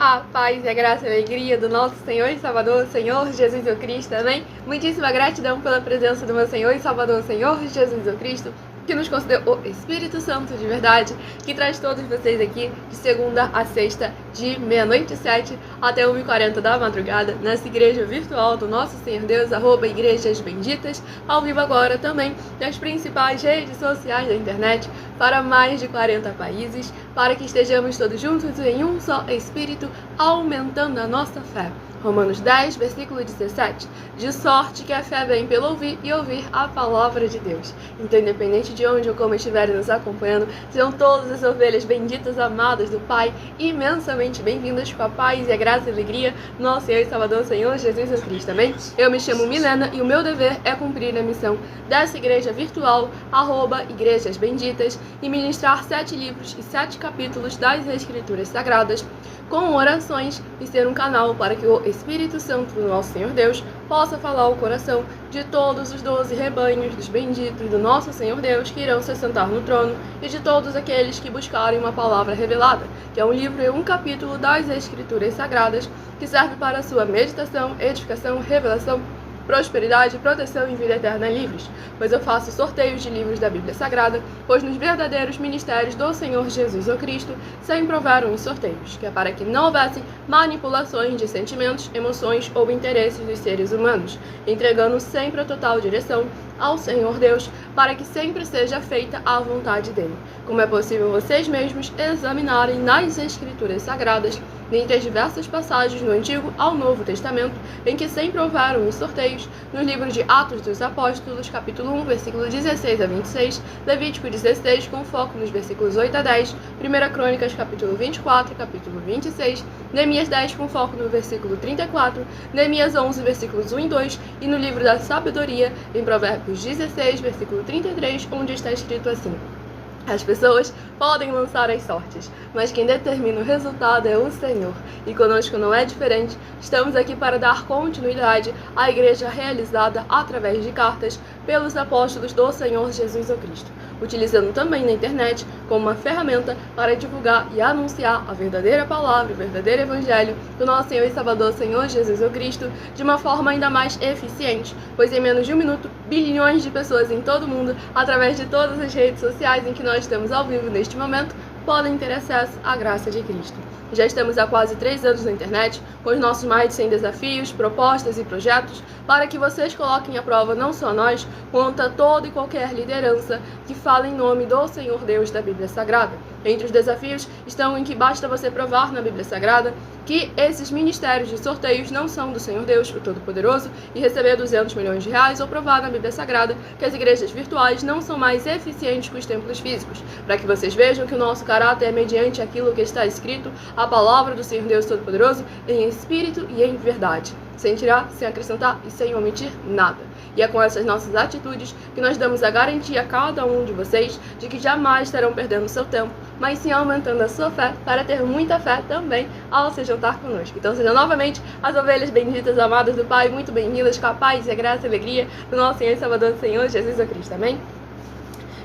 A paz e a graça e a alegria do nosso Senhor e Salvador, Senhor Jesus o Cristo, amém? Muitíssima gratidão pela presença do meu Senhor e Salvador, Senhor Jesus o Cristo, que nos concedeu o Espírito Santo de verdade, que traz todos vocês aqui de segunda a sexta, de 00h07 até 1h40 da madrugada, nessa igreja virtual do nosso Senhor Deus, @Igrejas Benditas, ao vivo agora também nas principais redes sociais da internet, para mais de 40 países, para que estejamos todos juntos em um só Espírito, aumentando a nossa fé. Romanos 10, versículo 17. De sorte que a fé vem pelo ouvir e ouvir a palavra de Deus. Então, independente de onde ou como estiverem nos acompanhando, sejam todas as ovelhas benditas, amadas do Pai, imensamente bem-vindas com a paz e a graça e a alegria, nosso Senhor e Salvador, Senhor Jesus Cristo, amém? Eu me chamo Milena e o meu dever é cumprir a missão dessa igreja virtual, @Igrejas Benditas, e ministrar 7 livros e 7 capítulos das Escrituras Sagradas, com orações, e ser um canal para que o Espírito Santo do nosso Senhor Deus possa falar ao coração de todos os 12 rebanhos dos benditos do nosso Senhor Deus que irão se sentar no trono, e de todos aqueles que buscarem uma palavra revelada, que é um livro e um capítulo das Escrituras Sagradas, que serve para a sua meditação, edificação, revelação, prosperidade, proteção e vida eterna livres, pois eu faço sorteios de livros da Bíblia Sagrada, pois nos verdadeiros ministérios do Senhor Jesus o Cristo sempre houveram os sorteios, que é para que não houvesse manipulações de sentimentos, emoções ou interesses dos seres humanos, entregando sempre a total direção ao Senhor Deus, para que sempre seja feita a vontade dele. Como é possível vocês mesmos examinarem nas Escrituras Sagradas, dentre as diversas passagens do Antigo ao Novo Testamento, em que sempre houveram os sorteios, nos livros de Atos dos Apóstolos, capítulo 1, versículo 16 a 26, Levítico 16, com foco nos versículos 8 a 10, 1 Crônicas, capítulo 24, capítulo 26, Neemias 10, com foco no versículo 34, Neemias 11, versículos 1 e 2, e no livro da Sabedoria, em Provérbios 16, versículo 33, onde está escrito assim: as pessoas podem lançar as sortes, mas quem determina o resultado é o Senhor. E conosco não é diferente. Estamos aqui para dar continuidade à igreja realizada através de cartas pelos apóstolos do Senhor Jesus o Cristo, utilizando também na internet como uma ferramenta para divulgar e anunciar a verdadeira palavra, o verdadeiro evangelho do nosso Senhor e Salvador, Senhor Jesus o Cristo, de uma forma ainda mais eficiente, pois em menos de um minuto, bilhões de pessoas em todo o mundo, através de todas as redes sociais em que nós estamos ao vivo neste momento, podem ter acesso à graça de Cristo. Já estamos há quase 3 anos na internet, com os nossos mais de 100 desafios, propostas e projetos, para que vocês coloquem à prova não só nós, quanto a toda e qualquer liderança que fala em nome do Senhor Deus da Bíblia Sagrada. Entre os desafios estão em que basta você provar na Bíblia Sagrada que esses ministérios de sorteios não são do Senhor Deus, o Todo-Poderoso, e receber 200 milhões de reais, ou provar na Bíblia Sagrada que as igrejas virtuais não são mais eficientes que os templos físicos, para que vocês vejam que o nosso caráter é mediante aquilo que está escrito, a palavra do Senhor Deus Todo-Poderoso, em espírito e em verdade, sem tirar, sem acrescentar e sem omitir nada. E é com essas nossas atitudes que nós damos a garantia a cada um de vocês de que jamais estarão perdendo seu tempo, mas sim aumentando a sua fé, para ter muita fé também ao se juntar conosco. Então sejam novamente as ovelhas benditas, amadas do Pai, muito bem-vindas com a paz e a graça e a alegria do nosso Senhor e Salvador, Senhor Jesus Cristo, amém?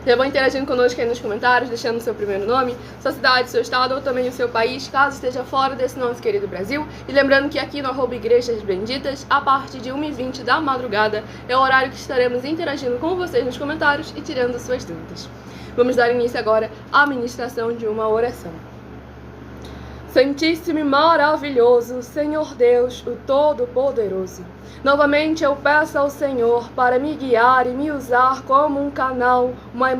Já vão interagindo conosco aí nos comentários, deixando o seu primeiro nome, sua cidade, seu estado ou também o seu país, caso esteja fora desse nosso querido Brasil. E lembrando que aqui no @Igrejas Benditas, a partir de 1h20 da madrugada, é o horário que estaremos interagindo com vocês nos comentários e tirando suas dúvidas. Vamos dar início agora à ministração de uma oração. Santíssimo e maravilhoso, Senhor Deus, o Todo-Poderoso, novamente eu peço ao Senhor para me guiar e me usar como um canal, uma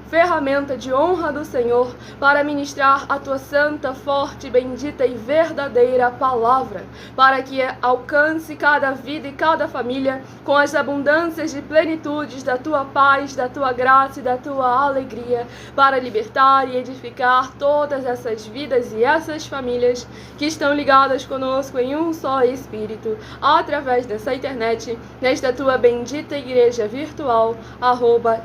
ferramenta de honra do Senhor, para ministrar a tua santa, forte, bendita e verdadeira palavra, para que alcance cada vida e cada família com as abundâncias de plenitudes da tua paz, da tua graça e da tua alegria, para libertar e edificar todas essas vidas e essas famílias que estão ligadas conosco em um só Espírito, através dessa internet, nesta tua bendita igreja virtual,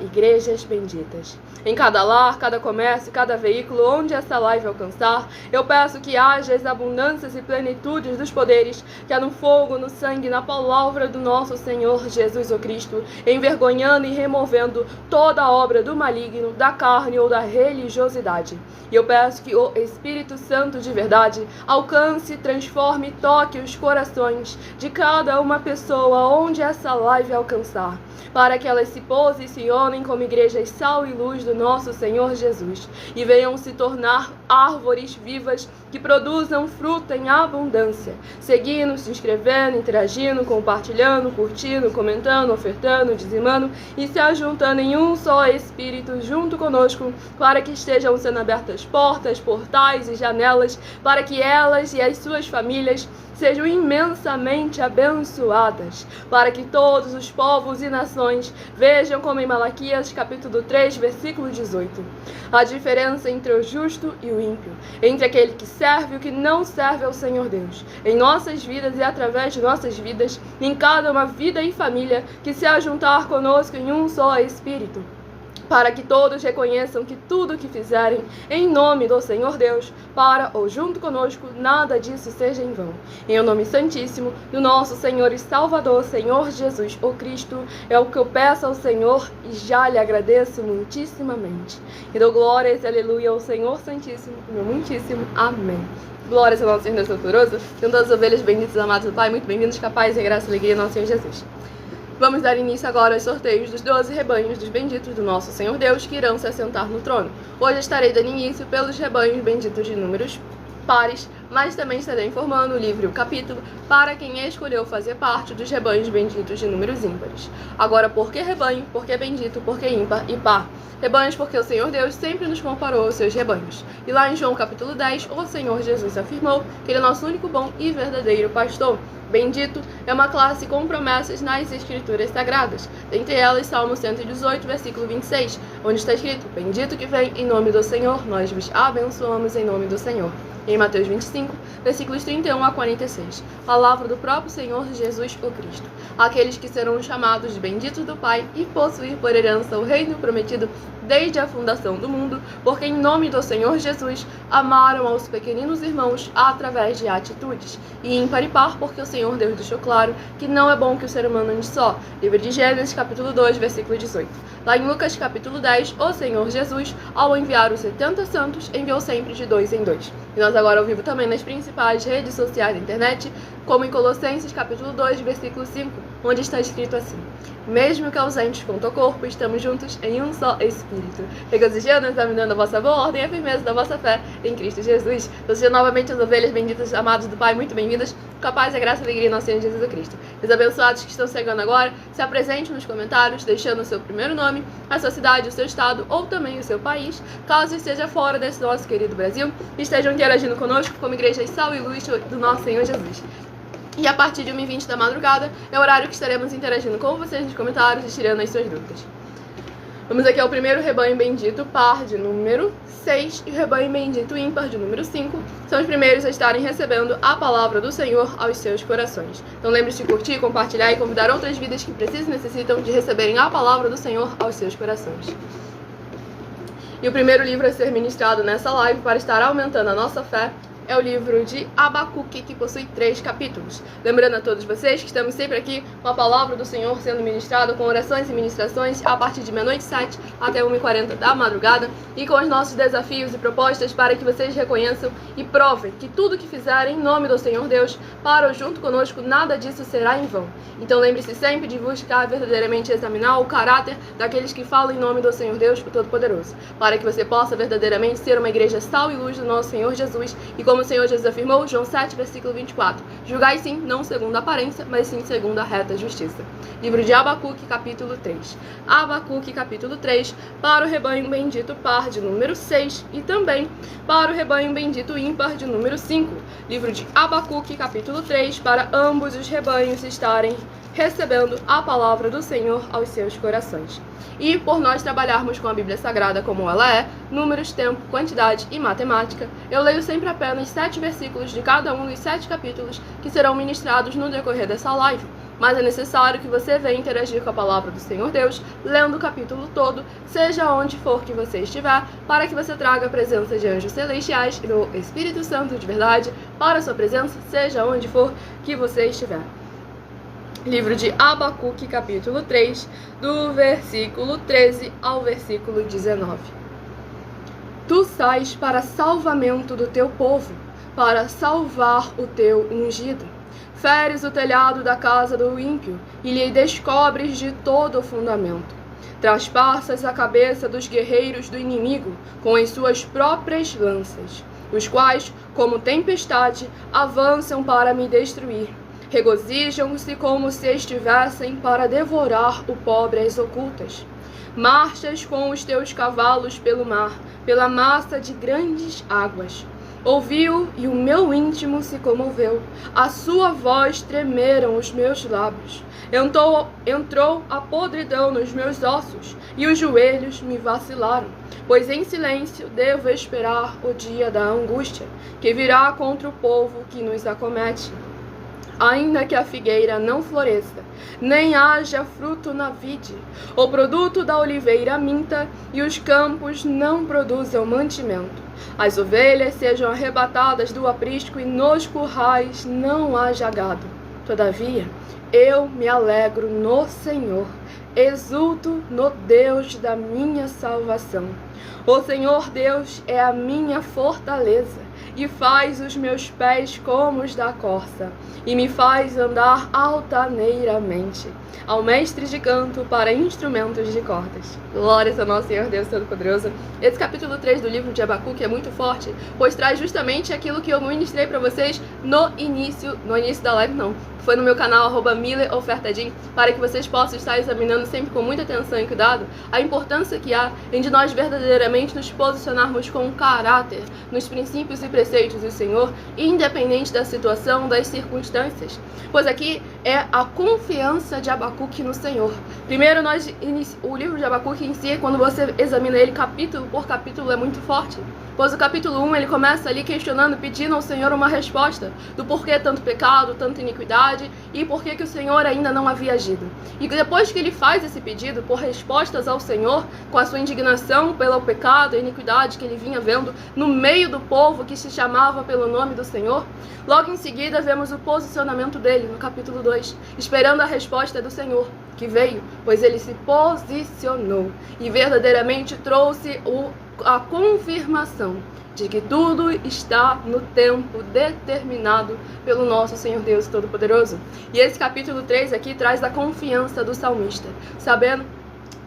@Igrejas Benditas. em cada lar, cada comércio, cada veículo, onde essa live alcançar. Eu peço que haja as abundâncias e plenitudes dos poderes que há no fogo, no sangue, na palavra do nosso Senhor Jesus o Cristo, envergonhando e removendo toda a obra do maligno, da carne ou da religiosidade. E eu peço que o Espírito Santo de verdade alcance, transforme e toque os corações de cada uma pessoa onde essa live alcançar, para que elas se posicionem como igrejas sal e luz do nosso Senhor Jesus e venham se tornar árvores vivas que produzam fruto em abundância, seguindo, se inscrevendo, interagindo, compartilhando, curtindo, comentando, ofertando, dizimando e se ajuntando em um só Espírito junto conosco, para que estejam sendo abertas portas, portais e janelas, para que elas e as suas famílias sejam imensamente abençoadas, para que todos os povos e nações vejam, como em Malaquias capítulo 3, versículo 18, a diferença entre o justo e o ímpio, entre aquele que serve e o que não serve ao Senhor Deus, em nossas vidas e através de nossas vidas, em cada uma vida e família que se ajuntar conosco em um só Espírito, para que todos reconheçam que tudo o que fizerem em nome do Senhor Deus, para ou junto conosco, nada disso seja em vão. Em o nome santíssimo do nosso Senhor e Salvador, Senhor Jesus, o Cristo, é o que eu peço ao Senhor e já lhe agradeço muitíssimamente. E dou glórias e aleluia ao Senhor Santíssimo, meu muitíssimo amém. Glórias ao nosso Senhor Deus Todo-Poderoso, são todas as ovelhas benditas, amados do Pai, muito bem-vindos, capazes de graça e alegria, nosso Senhor Jesus. Vamos dar início agora aos sorteios dos 12 rebanhos dos benditos do nosso Senhor Deus que irão se assentar no trono. Hoje estarei dando início pelos rebanhos benditos de números pares, mas também estarei informando o livro e o capítulo para quem escolheu fazer parte dos rebanhos benditos de números ímpares. Agora, por que rebanho? Por que bendito? Por que ímpar e par? Rebanhos porque o Senhor Deus sempre nos comparou aos seus rebanhos. E lá em João capítulo 10, o Senhor Jesus afirmou que Ele é nosso único bom e verdadeiro pastor. Bendito é uma classe com promessas nas Escrituras Sagradas. Dentre elas, Salmo 118, versículo 26, onde está escrito: Bendito que vem em nome do Senhor, nós vos abençoamos em nome do Senhor. Em Mateus 25, versículos 31 a 46, palavra do próprio Senhor Jesus o Cristo. Aqueles que serão chamados de benditos do Pai e possuir por herança o reino prometido desde a fundação do mundo, porque em nome do Senhor Jesus amaram aos pequeninos irmãos através de atitudes. E ímpar e par, porque o Senhor Deus deixou claro que não é bom que o ser humano ande só. Livro de Gênesis, capítulo 2, versículo 18. Lá em Lucas, capítulo 10, o Senhor Jesus, ao enviar os 70 santos, enviou sempre de 2 em 2. E nós agora ao vivo também nas principais redes sociais da internet, como em Colossenses, capítulo 2, versículo 5, onde está escrito assim: Mesmo que ausentes quanto ao corpo, estamos juntos em um só Espírito, regozijando, examinando a vossa boa ordem e a firmeza da vossa fé em Cristo Jesus. Então sejam novamente as ovelhas benditas, amados do Pai, muito bem-vindas, com a paz, a graça e a alegria em nosso Senhor Jesus Cristo. Os abençoados que estão chegando agora, se apresente nos comentários, deixando o seu primeiro nome, a sua cidade, o seu estado ou também o seu país, caso esteja fora desse nosso querido Brasil, e estejam interagindo conosco como igreja sal e luz do nosso Senhor Jesus. E a partir de 1h20 da madrugada é o horário que estaremos interagindo com vocês nos comentários e tirando as suas dúvidas. Vamos aqui ao primeiro rebanho bendito par de número 6 e o rebanho bendito ímpar de número 5. São os primeiros a estarem recebendo a palavra do Senhor aos seus corações. Então lembre-se de curtir, compartilhar e convidar outras vidas que precisam e necessitam de receberem a palavra do Senhor aos seus corações. E o primeiro livro a ser ministrado nessa live para estar aumentando a nossa fé é o livro de Abacuque, que possui 3 capítulos. Lembrando a todos vocês que estamos sempre aqui com a palavra do Senhor sendo ministrado, com orações e ministrações a partir de meia-noite 7 até 1h40 da madrugada, e com os nossos desafios e propostas para que vocês reconheçam e provem que tudo que fizerem em nome do Senhor Deus, para ou junto conosco, nada disso será em vão. Então lembre-se sempre de buscar verdadeiramente examinar o caráter daqueles que falam em nome do Senhor Deus, o Todo-Poderoso, para que você possa verdadeiramente ser uma igreja sal e luz do nosso Senhor Jesus, e como o Senhor Jesus afirmou, João 7, versículo 24, julgai sim, não segundo a aparência, mas sim segundo a reta justiça. Livro de Abacuque, capítulo 3. Abacuque, capítulo 3, para o rebanho bendito par de número 6 e também para o rebanho bendito ímpar de número 5. Livro de Abacuque, capítulo 3, para ambos os rebanhos estarem recebendo a palavra do Senhor aos seus corações. E por nós trabalharmos com a Bíblia Sagrada como ela é, números, tempo, quantidade e matemática, eu leio sempre apenas 7 versículos de cada um dos 7 capítulos que serão ministrados no decorrer dessa live. mas é necessário que você venha interagir com a palavra do Senhor Deus, lendo o capítulo todo, seja onde for que você estiver, para que você traga a presença de anjos celestiais e do Espírito Santo de verdade para a sua presença, seja onde for que você estiver. Livro de Abacuque, capítulo 3, do versículo 13 ao versículo 19. Tu sais para salvamento do teu povo, para salvar o teu ungido. Feres o telhado da casa do ímpio e lhe descobres de todo o fundamento. Traspassas a cabeça dos guerreiros do inimigo com as suas próprias lanças, os quais, como tempestade, avançam para me destruir. Regozijam-se como se estivessem para devorar o pobre às ocultas. Marchas com os teus cavalos pelo mar, pela massa de grandes águas. Ouviu e o meu íntimo se comoveu, a sua voz tremeram os meus lábios. Entrou a podridão nos meus ossos e os joelhos me vacilaram, pois em silêncio devo esperar o dia da angústia, que virá contra o povo que nos acomete. Ainda que a figueira não floresça, nem haja fruto na vide, o produto da oliveira minta, e os campos não produzam mantimento. As ovelhas sejam arrebatadas do aprisco, e nos currais não haja gado. Todavia, eu me alegro no Senhor, exulto no Deus da minha salvação. O Senhor Deus é a minha fortaleza, e faz os meus pés como os da corça, e me faz andar altaneiramente. Ao mestre de canto para instrumentos de cordas. Glórias ao nosso Senhor Deus Todo-Poderoso. Esse capítulo 3 do livro de Abacuque é muito forte, pois traz justamente aquilo que eu ministrei para vocês no início da live, não. Foi no meu canal, @mileofertadim, para que vocês possam estar examinando sempre com muita atenção e cuidado a importância que há em de nós verdadeiramente nos posicionarmos com caráter nos princípios e preceitos do Senhor, independente da situação, das circunstâncias. Pois aqui é a confiança de Abacuque no Senhor. Primeiro, o livro de Abacuque em si, quando você examina ele capítulo por capítulo, é muito forte. Pois o capítulo 1, ele começa ali questionando, pedindo ao Senhor uma resposta do porquê tanto pecado, tanta iniquidade e por que o Senhor ainda não havia agido. E depois que ele faz esse pedido por respostas ao Senhor, com a sua indignação pelo pecado e iniquidade que ele vinha vendo no meio do povo que se chamava pelo nome do Senhor, logo em seguida vemos o posicionamento dele no capítulo 2, esperando a resposta do Senhor, que veio, pois ele se posicionou e verdadeiramente trouxe a confirmação de que tudo está no tempo determinado pelo nosso Senhor Deus Todo-Poderoso. E esse capítulo 3 aqui traz a confiança do salmista,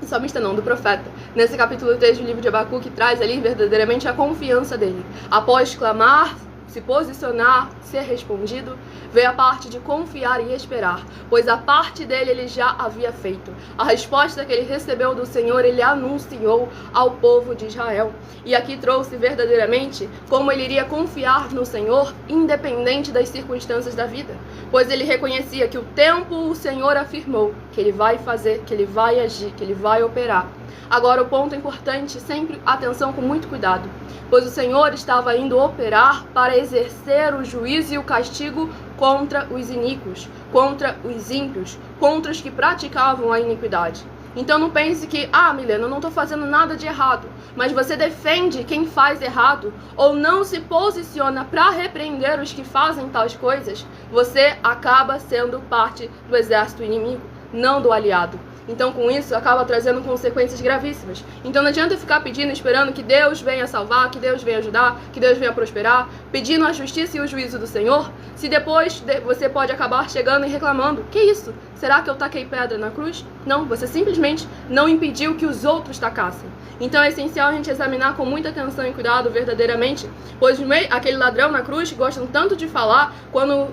do profeta. Nesse capítulo 3 do livro de Abacuque traz ali verdadeiramente a confiança dele. Após clamar, se posicionar, ser respondido, veio a parte de confiar e esperar, pois a parte dele ele já havia feito. A resposta que ele recebeu do Senhor, ele anunciou ao povo de Israel. E aqui trouxe verdadeiramente como ele iria confiar no Senhor, independente das circunstâncias da vida, pois ele reconhecia que o tempo o Senhor afirmou que ele vai fazer, que ele vai agir, que ele vai operar. Agora o ponto importante, sempre atenção com muito cuidado, pois o Senhor estava indo operar para exercer o juízo e o castigo contra os iníquos, contra os ímpios, contra os que praticavam a iniquidade. Então não pense que, Milena, eu não estou fazendo nada de errado, mas você defende quem faz errado ou não se posiciona para repreender os que fazem tais coisas, você acaba sendo parte do exército inimigo, não do aliado. Então, com isso, acaba trazendo consequências gravíssimas. Então, não adianta ficar pedindo, esperando que Deus venha salvar, que Deus venha ajudar, que Deus venha prosperar, pedindo a justiça e o juízo do Senhor, se depois você pode acabar chegando e reclamando. Que isso? Será que eu taquei pedra na cruz? Não, você simplesmente não impediu que os outros tacassem. Então, é essencial a gente examinar com muita atenção e cuidado verdadeiramente, pois aquele ladrão na cruz gostam tanto de falar, quando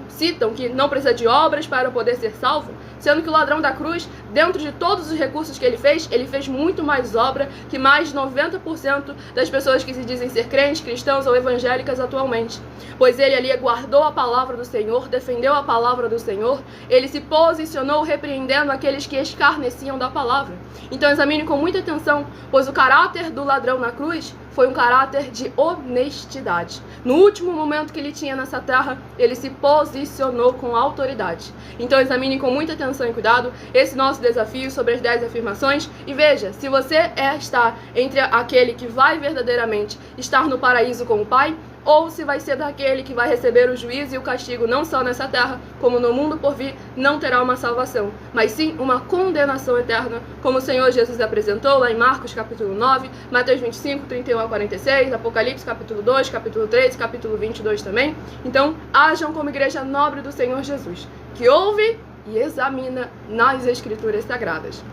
citam que não precisa de obras para poder ser salvo, sendo que o ladrão da cruz, dentro de todos os recursos que ele fez muito mais obra que mais de 90% das pessoas que se dizem ser crentes, cristãos ou evangélicas atualmente. Pois ele ali guardou a palavra do Senhor, defendeu a palavra do Senhor, ele se posicionou repreendendo aqueles que escarneciam da palavra. Então examine com muita atenção, pois o caráter do ladrão na cruz foi um caráter de honestidade. No último momento que ele tinha nessa terra, ele se posicionou com autoridade. Então examine com muita atenção e cuidado esse nosso desafio sobre as 10 afirmações e veja se você está entre aquele que vai verdadeiramente estar no paraíso com o Pai, ou se vai ser daquele que vai receber o juízo e o castigo não só nessa terra, como no mundo por vir, não terá uma salvação, mas sim uma condenação eterna, como o Senhor Jesus apresentou lá em Marcos capítulo 9, Mateus 25, 31 a 46, Apocalipse capítulo 2, capítulo 3, capítulo 22 também. Então, hajam como igreja nobre do Senhor Jesus, que ouve e examina nas Escrituras Sagradas.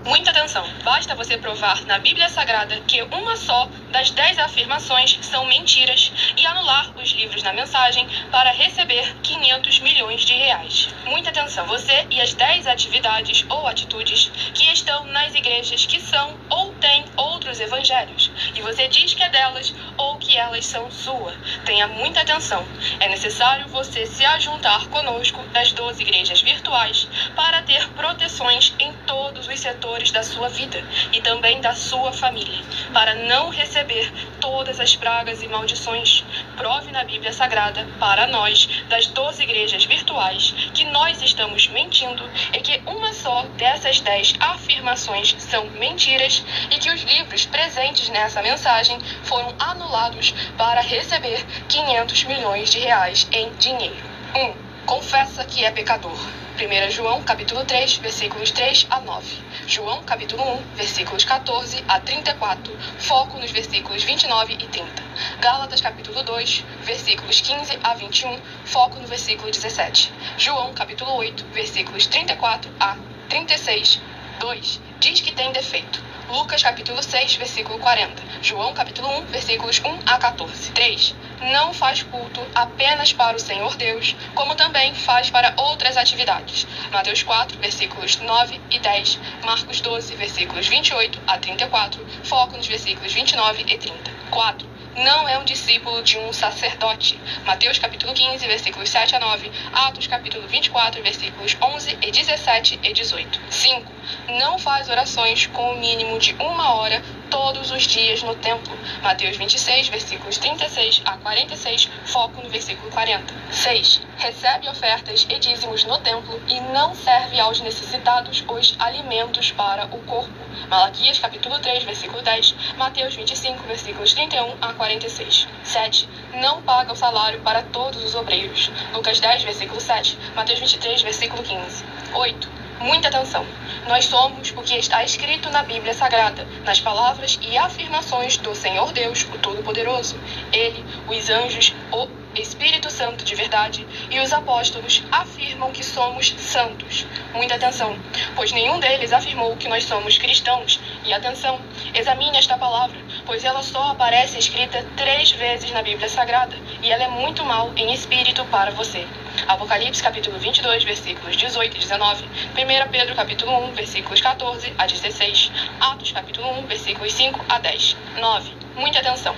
Muita atenção! Basta você provar na Bíblia Sagrada que uma só das 10 afirmações são mentiras e anular os livros na mensagem para receber 500 milhões de reais. Muita atenção! Você e as 10 atividades ou atitudes que estão nas igrejas que são ou têm outros evangelhos e você diz que é delas ou que elas são sua. Tenha muita atenção! É necessário você se ajuntar conosco das 12 igrejas virtuais para ter proteções em todos os setores da sua vida e também da sua família, para não receber todas as pragas e maldições. Prove na Bíblia Sagrada para nós, das 12 igrejas virtuais, que nós estamos mentindo e que uma só dessas 10 afirmações são mentiras e que os livros presentes nessa mensagem foram anulados para receber 500 milhões de reais em dinheiro. 1. Confessa que é pecador. 1 João, capítulo 3, versículos 3 a 9. João, capítulo 1, versículos 14 a 34. Foco nos versículos 29 e 30. Gálatas, capítulo 2, versículos 15 a 21. Foco no versículo 17. João, capítulo 8, versículos 34 a 36. 2. Diz que tem defeito. Lucas, capítulo 6, versículo 40. João, capítulo 1, versículos 1 a 14. 3. Não faz culto apenas para o Senhor Deus, como também faz para outras atividades. Mateus 4, versículos 9 e 10. Marcos 12, versículos 28 a 34. Foco nos versículos 29 e 30. 4. Não é um discípulo de um sacerdote. Mateus capítulo 15, versículos 7 a 9. Atos capítulo 24, versículos 11 e 17 e 18. 5. Não faz orações com o mínimo de 1 hora todos os dias no templo. Mateus 26, versículos 36 a 46. Foco no versículo 40. 6. Recebe ofertas e dízimos no templo e não serve aos necessitados os alimentos para o corpo. Malaquias capítulo 3, versículo 10. Mateus 25, versículos 31 a 46. 7. Não paga o salário para todos os obreiros. Lucas 10, versículo 7. Mateus 23, versículo 15. 8. Muita atenção! Nós somos o que está escrito na Bíblia Sagrada, nas palavras e afirmações do Senhor Deus, o Todo-Poderoso. Ele, os anjos, o Espírito Santo de verdade e os apóstolos afirmam que somos santos. Muita atenção, pois nenhum deles afirmou que nós somos cristãos. E atenção, examine esta palavra, pois ela só aparece escrita 3 vezes na Bíblia Sagrada e ela é muito mal em espírito para você. Apocalipse capítulo 22, versículos 18 e 19. 1 Pedro capítulo 1, versículos 14 a 16. Atos capítulo 1, versículos 5 a 10. 9. Muita atenção!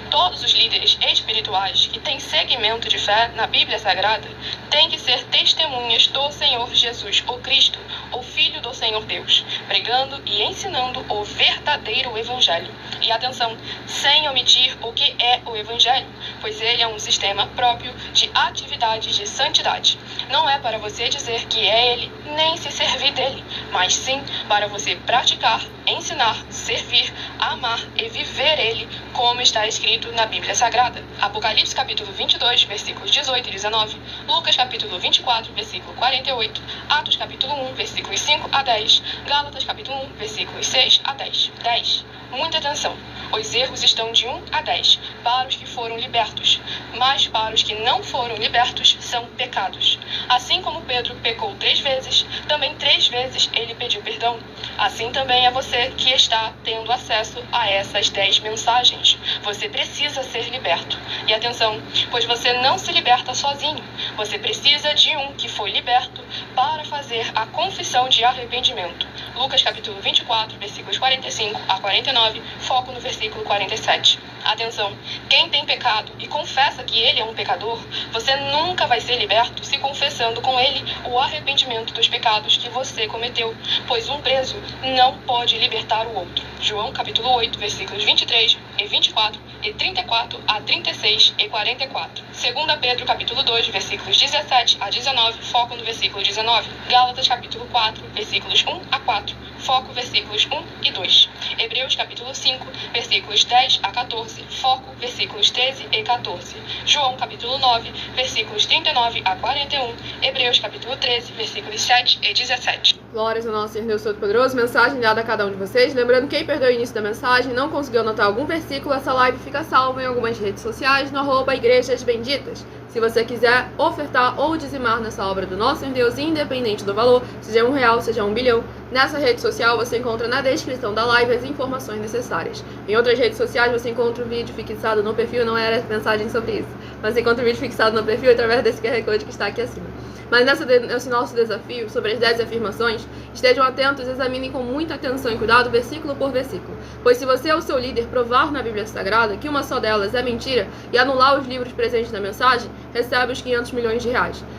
Todos os líderes espirituais que têm segmento de fé na Bíblia Sagrada têm que ser testemunhas do Senhor Jesus, o Cristo, o Filho do Senhor Deus, pregando e ensinando o verdadeiro Evangelho. E atenção, sem omitir o que é o Evangelho, pois ele é um sistema próprio de atividades de santidade. Não é para você dizer que é ele, nem se servir dele, mas sim para você praticar, ensinar, servir, amar e viver ele, como está escrito na Bíblia Sagrada. Apocalipse capítulo 22, versículos 18 e 19. Lucas capítulo 24, versículo 48. Atos capítulo 1, versículos 5 a 10. Gálatas capítulo 1, versículos 6 a 10. 10. Muita atenção! Os erros estão de 1 a 10 para os que foram libertos, mas para os que não foram libertos são pecados. Assim como Pedro pecou 3 vezes, também 3 vezes ele pediu perdão. Assim também é você que está tendo acesso a essas 10 mensagens. Você precisa ser liberto. E atenção, pois você não se liberta sozinho. Você precisa de um que foi liberto para fazer a confissão de arrependimento. Lucas capítulo 24, versículos 45 a 49, foco no versículo 47. Atenção, quem tem pecado e confessa que ele é um pecador, você nunca vai ser liberto se confessando com ele o arrependimento dos pecados que você cometeu, pois um preso não pode libertar o outro. João capítulo 8, versículos 23 e 24 e 34 a 36 e 44. 2 Pedro capítulo 2, versículos 17 a 19, foco no versículo 19. Gálatas capítulo 4, versículos 1 a 4, foco versículos 1 e 2. Hebreus capítulo 5, versículos 10 a 14, foco versículos 13 e 14. João capítulo 9, versículos 39 a 41. Hebreus capítulo 13, versículos 7 e 17. Glórias ao nosso Senhor Deus Todo-Poderoso. Mensagem dada a cada um de vocês. Lembrando, quem perdeu o início da mensagem não conseguiu anotar algum versículo, essa live fica salva em algumas redes sociais no @Igrejas Benditas. Se você quiser ofertar ou dizimar nessa obra do nosso Senhor Deus, independente do valor, seja R$1, seja 1 bilhão, nessa rede social você encontra na descrição da live as informações necessárias. Em outras redes sociais você encontra o vídeo fixado no perfil, não era mensagem sobre isso, mas você encontra o vídeo fixado no perfil através desse QR Code que está aqui acima. Mas nesse nosso desafio sobre as 10 afirmações, estejam atentos, examinem com muita atenção e cuidado versículo por versículo. Pois se você é o seu líder provar na Bíblia Sagrada que uma só delas é mentira e anular os livros presentes na mensagem, recebe os R$500 milhões.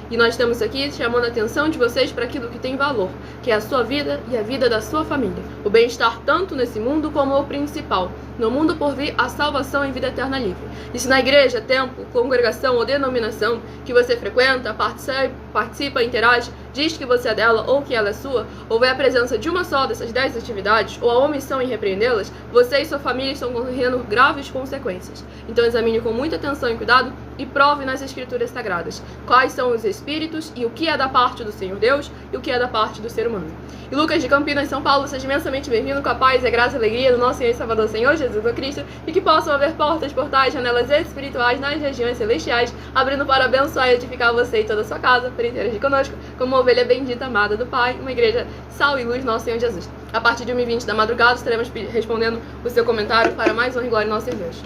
E nós estamos aqui chamando a atenção de vocês para aquilo que tem valor, que é a sua vida e a vida da sua família. O bem-estar tanto nesse mundo como o principal. No mundo por vir, a salvação e vida eterna livre. E se na igreja, templo, congregação ou denominação que você frequenta, participa, interage, diz que você é dela ou que ela é sua, houver a presença de uma só dessas 10 atividades ou a omissão em repreendê-las, você e sua família estão correndo graves consequências. Então examine com muita atenção e cuidado e prove nas Escrituras Sagradas quais são os espíritos e o que é da parte do Senhor Deus e o que é da parte do ser humano. E Lucas de Campinas, São Paulo, seja imensamente bem-vindo com a paz e a graça e a alegria do nosso Senhor e Salvador Senhor Jesus Cristo, e que possam haver portas, portais, janelas espirituais nas regiões celestiais, abrindo para abençoar e edificar você e toda a sua casa, por interagir conosco, como uma ovelha bendita, amada do Pai, uma igreja sal e luz, nosso Senhor Jesus. A partir de 1h20 da madrugada, estaremos respondendo o seu comentário para mais honra e glória em nosso Senhor Deus.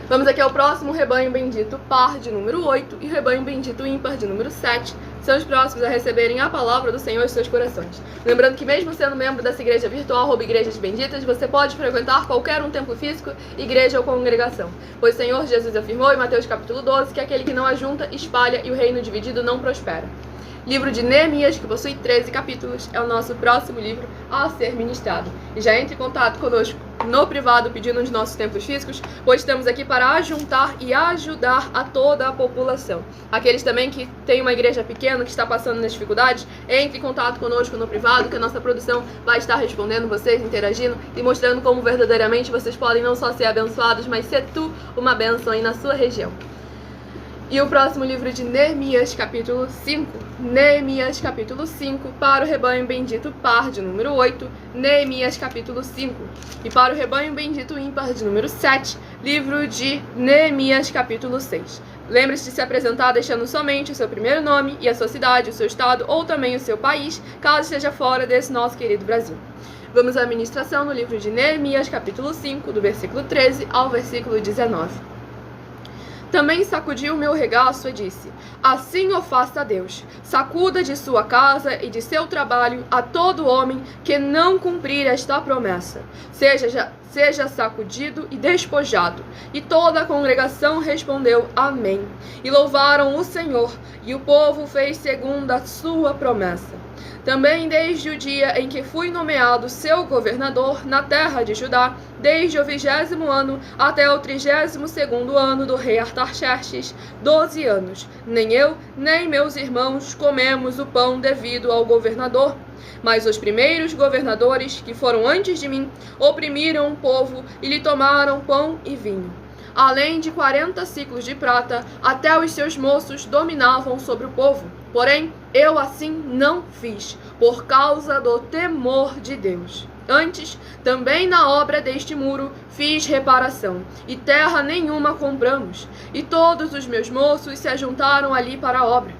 Vamos aqui ao próximo rebanho bendito par de número 8 e rebanho bendito ímpar de número 7. São os próximos a receberem a palavra do Senhor em seus corações. Lembrando que mesmo sendo membro dessa igreja virtual, @Igrejas Benditas, você pode frequentar qualquer um templo físico, igreja ou congregação. Pois o Senhor Jesus afirmou em Mateus capítulo 12 que aquele que não ajunta, espalha e o reino dividido não prospera. Livro de Neemias, que possui 13 capítulos, é o nosso próximo livro a ser ministrado. E já entre em contato conosco no privado pedindo um de nossos templos físicos, pois estamos aqui para ajuntar e ajudar a toda a população. Aqueles também que têm uma igreja pequena, que está passando nas dificuldades, entre em contato conosco no privado, que a nossa produção vai estar respondendo vocês, interagindo e mostrando como verdadeiramente vocês podem não só ser abençoados, mas ser uma bênção aí na sua região. E o próximo livro de Neemias, capítulo 5. Neemias, capítulo 5, para o rebanho bendito par de número 8. Neemias, capítulo 5. E para o rebanho bendito ímpar de número 7, livro de Neemias, capítulo 6. Lembre-se de se apresentar deixando somente o seu primeiro nome e a sua cidade, o seu estado ou também o seu país, caso esteja fora desse nosso querido Brasil. Vamos à ministração no livro de Neemias, capítulo 5, do versículo 13 ao versículo 19. Também sacudiu o meu regaço e disse: assim o faça Deus, sacuda de sua casa e de seu trabalho a todo homem que não cumprir esta promessa. Seja sacudido e despojado. E toda a congregação respondeu amém. E louvaram o Senhor, e o povo fez segundo a sua promessa. Também desde o dia em que fui nomeado seu governador na terra de Judá, desde o 20º ano até o 32º ano do rei Artaxerxes, 12 anos, nem eu, nem meus irmãos comemos o pão devido ao governador. Mas os primeiros governadores, que foram antes de mim, oprimiram o povo e lhe tomaram pão e vinho. Além de 40 ciclos de prata, até os seus moços dominavam sobre o povo. Porém, eu assim não fiz, por causa do temor de Deus. Antes, também na obra deste muro, fiz reparação, e terra nenhuma compramos, e todos os meus moços se ajuntaram ali para a obra.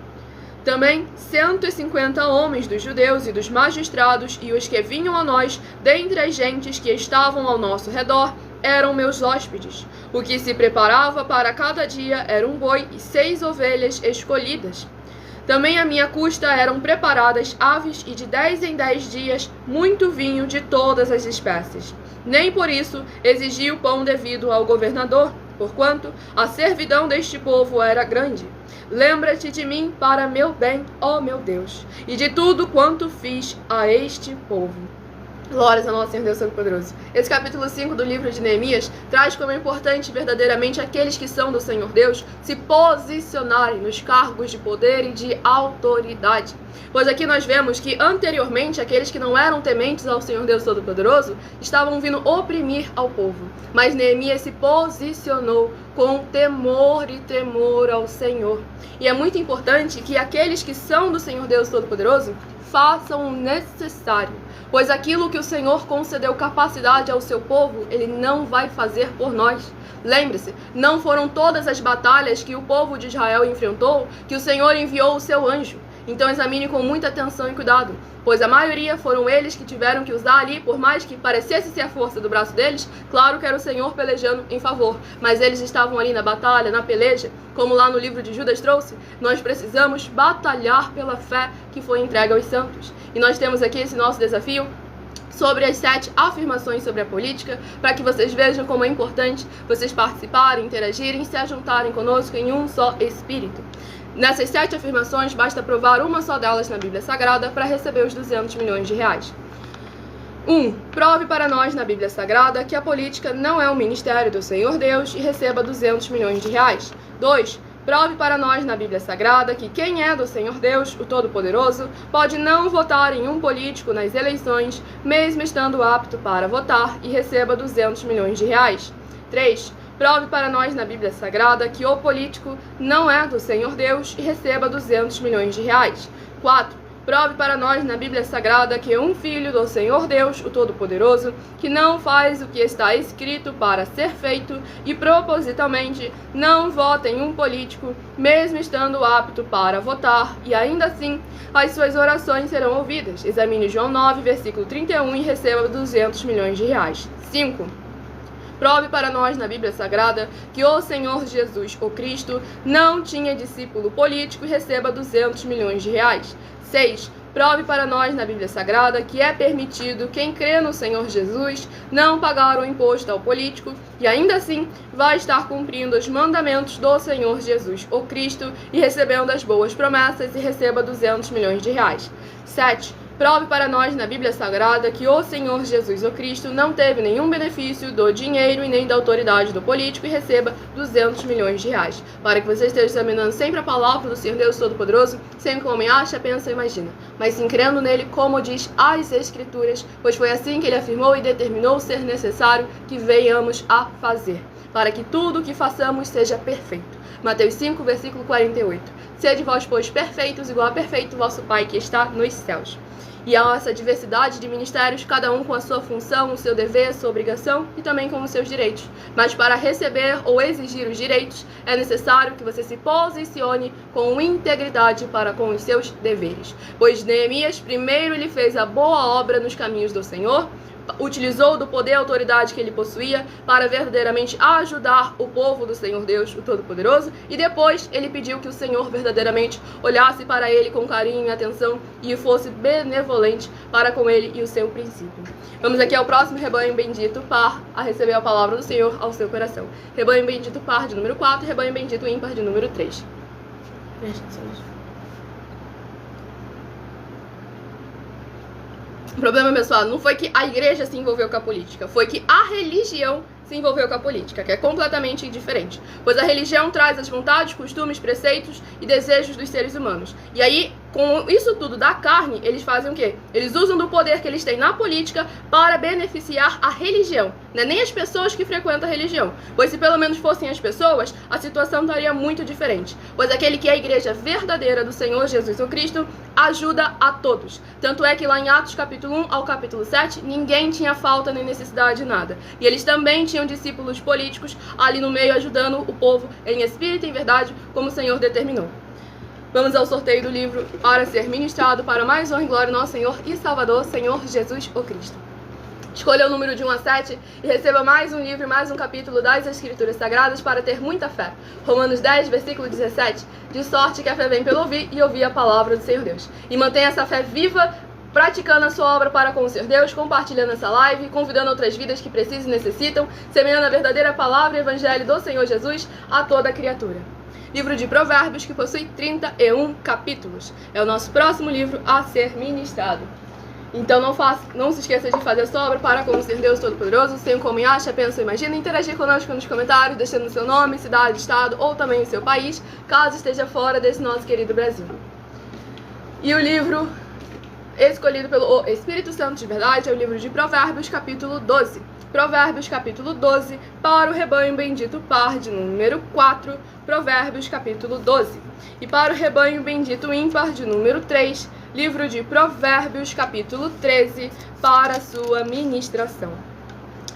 Também 150 homens dos judeus e dos magistrados e os que vinham a nós, dentre as gentes que estavam ao nosso redor, eram meus hóspedes. O que se preparava para cada dia era um boi e 6 ovelhas escolhidas. Também à minha custa eram preparadas aves e de 10 em 10 dias muito vinho de todas as espécies. nem por isso exigi o pão devido ao governador, porquanto a servidão deste povo era grande. Lembra-te de mim para meu bem, ó meu Deus, e de tudo quanto fiz a este povo. Glórias ao nosso Senhor Deus Todo-Poderoso. Esse capítulo 5 do livro de Neemias traz como é importante verdadeiramente aqueles que são do Senhor Deus se posicionarem nos cargos de poder e de autoridade. Pois aqui nós vemos que anteriormente aqueles que não eram tementes ao Senhor Deus Todo-Poderoso estavam vindo oprimir ao povo. Mas Neemias se posicionou com temor e tremor ao Senhor. E é muito importante que aqueles que são do Senhor Deus Todo-Poderoso façam o necessário, pois aquilo que o Senhor concedeu capacidade ao seu povo, Ele não vai fazer por nós. Lembre-se, não foram todas as batalhas que o povo de Israel enfrentou que o Senhor enviou o seu anjo. Então examine com muita atenção e cuidado, pois a maioria foram eles que tiveram que usar ali, por mais que parecesse ser a força do braço deles, claro que era o Senhor pelejando em favor, mas eles estavam ali na batalha, na peleja, como lá no livro de Judas trouxe, nós precisamos batalhar pela fé que foi entregue aos santos. E nós temos aqui esse nosso desafio sobre as 7 afirmações sobre a política, para que vocês vejam como é importante vocês participarem, interagirem, se ajuntarem conosco em um só espírito. Nessas 7 afirmações, basta provar uma só delas na Bíblia Sagrada para receber os 200 milhões de reais. 1. Prove para nós na Bíblia Sagrada que a política não é um ministério do Senhor Deus e receba 200 milhões de reais. 2. Prove para nós na Bíblia Sagrada que quem é do Senhor Deus, o Todo-Poderoso, pode não votar em um político nas eleições, mesmo estando apto para votar, e receba 200 milhões de reais. 3. Prove para nós na Bíblia Sagrada que o político não é do Senhor Deus e receba 200 milhões de reais. 4. Prove para nós na Bíblia Sagrada que um filho do Senhor Deus, o Todo-Poderoso, que não faz o que está escrito para ser feito e propositalmente não vota em um político, mesmo estando apto para votar, e ainda assim as suas orações serão ouvidas. Examine João 9, versículo 31 e receba 200 milhões de reais. 5. Prove para nós na Bíblia Sagrada que o Senhor Jesus, o Cristo, não tinha discípulo político e receba 200 milhões de reais. 6. Prove para nós na Bíblia Sagrada que é permitido quem crê no Senhor Jesus não pagar o imposto ao político e ainda assim vai estar cumprindo os mandamentos do Senhor Jesus, o Cristo, e recebendo as boas promessas e receba 200 milhões de reais. 7. Prove para nós na Bíblia Sagrada que o Senhor Jesus, o Cristo, não teve nenhum benefício do dinheiro e nem da autoridade do político e receba 200 milhões de reais. Para que você esteja examinando sempre a palavra do Senhor Deus Todo-Poderoso, sem que o homem acha, pensa e imagina, mas sim crendo nele como diz as Escrituras, pois foi assim que ele afirmou e determinou ser necessário que venhamos a fazer, para que tudo o que façamos seja perfeito. Mateus 5, versículo 48. Sede vós, pois, perfeitos, igual a perfeito vosso Pai que está nos céus. E há essa diversidade de ministérios, cada um com a sua função, o seu dever, a sua obrigação e também com os seus direitos. Mas para receber ou exigir os direitos, é necessário que você se posicione com integridade para com os seus deveres. Pois Neemias primeiro ele fez a boa obra nos caminhos do Senhor, utilizou do poder e autoridade que ele possuía para verdadeiramente ajudar o povo do Senhor Deus, o Todo-Poderoso, e depois ele pediu que o Senhor verdadeiramente olhasse para ele com carinho e atenção e fosse benevolente para com ele e o seu princípio. Vamos aqui ao próximo rebanho bendito par a receber a palavra do Senhor ao seu coração. Rebanho bendito par de número 4 e rebanho bendito ímpar de número 3. Presta atenção. O problema, pessoal, não foi que a igreja se envolveu com a política, foi que a religião se envolveu com a política, que é completamente diferente. Pois a religião traz as vontades, costumes, preceitos e desejos dos seres humanos. E aí, com isso tudo da carne, eles fazem o quê? Eles usam do poder que eles têm na política para beneficiar a religião, né? Nem as pessoas que frequentam a religião. Pois se pelo menos fossem as pessoas, a situação estaria muito diferente. Pois aquele que é a igreja verdadeira do Senhor Jesus o Cristo ajuda a todos. Tanto é que lá em Atos capítulo 1 ao capítulo 7, ninguém tinha falta nem necessidade de nada. E eles também tinham discípulos políticos ali no meio ajudando o povo em espírito e em verdade, como o Senhor determinou. Vamos ao sorteio do livro para ser ministrado para mais honra e glória do nosso Senhor e Salvador, Senhor Jesus o Cristo. Escolha o número de 1 a 7 e receba mais um livro e mais um capítulo das Escrituras Sagradas para ter muita fé. Romanos 10, versículo 17. De sorte que a fé vem pelo ouvir e ouvir a palavra do Senhor Deus. E mantenha essa fé viva praticando a sua obra para com o Senhor Deus, compartilhando essa live, convidando outras vidas que precisam e necessitam, semeando a verdadeira palavra e evangelho do Senhor Jesus a toda criatura. Livro de Provérbios, que possui 31 capítulos. É o nosso próximo livro a ser ministrado. Então não se esqueça de fazer a sua obra para com o Senhor Deus Todo-Poderoso, sem como acha, pensa ou imagina, interagir conosco nos comentários, deixando seu nome, cidade, estado ou também o seu país, caso esteja fora desse nosso querido Brasil. E o livro escolhido pelo Espírito Santo de verdade é o livro de Provérbios, capítulo 12. Provérbios, capítulo 12, para o rebanho bendito par de número 4, Provérbios, capítulo 12. E para o rebanho bendito ímpar de número 3, livro de Provérbios, capítulo 13, para a sua ministração.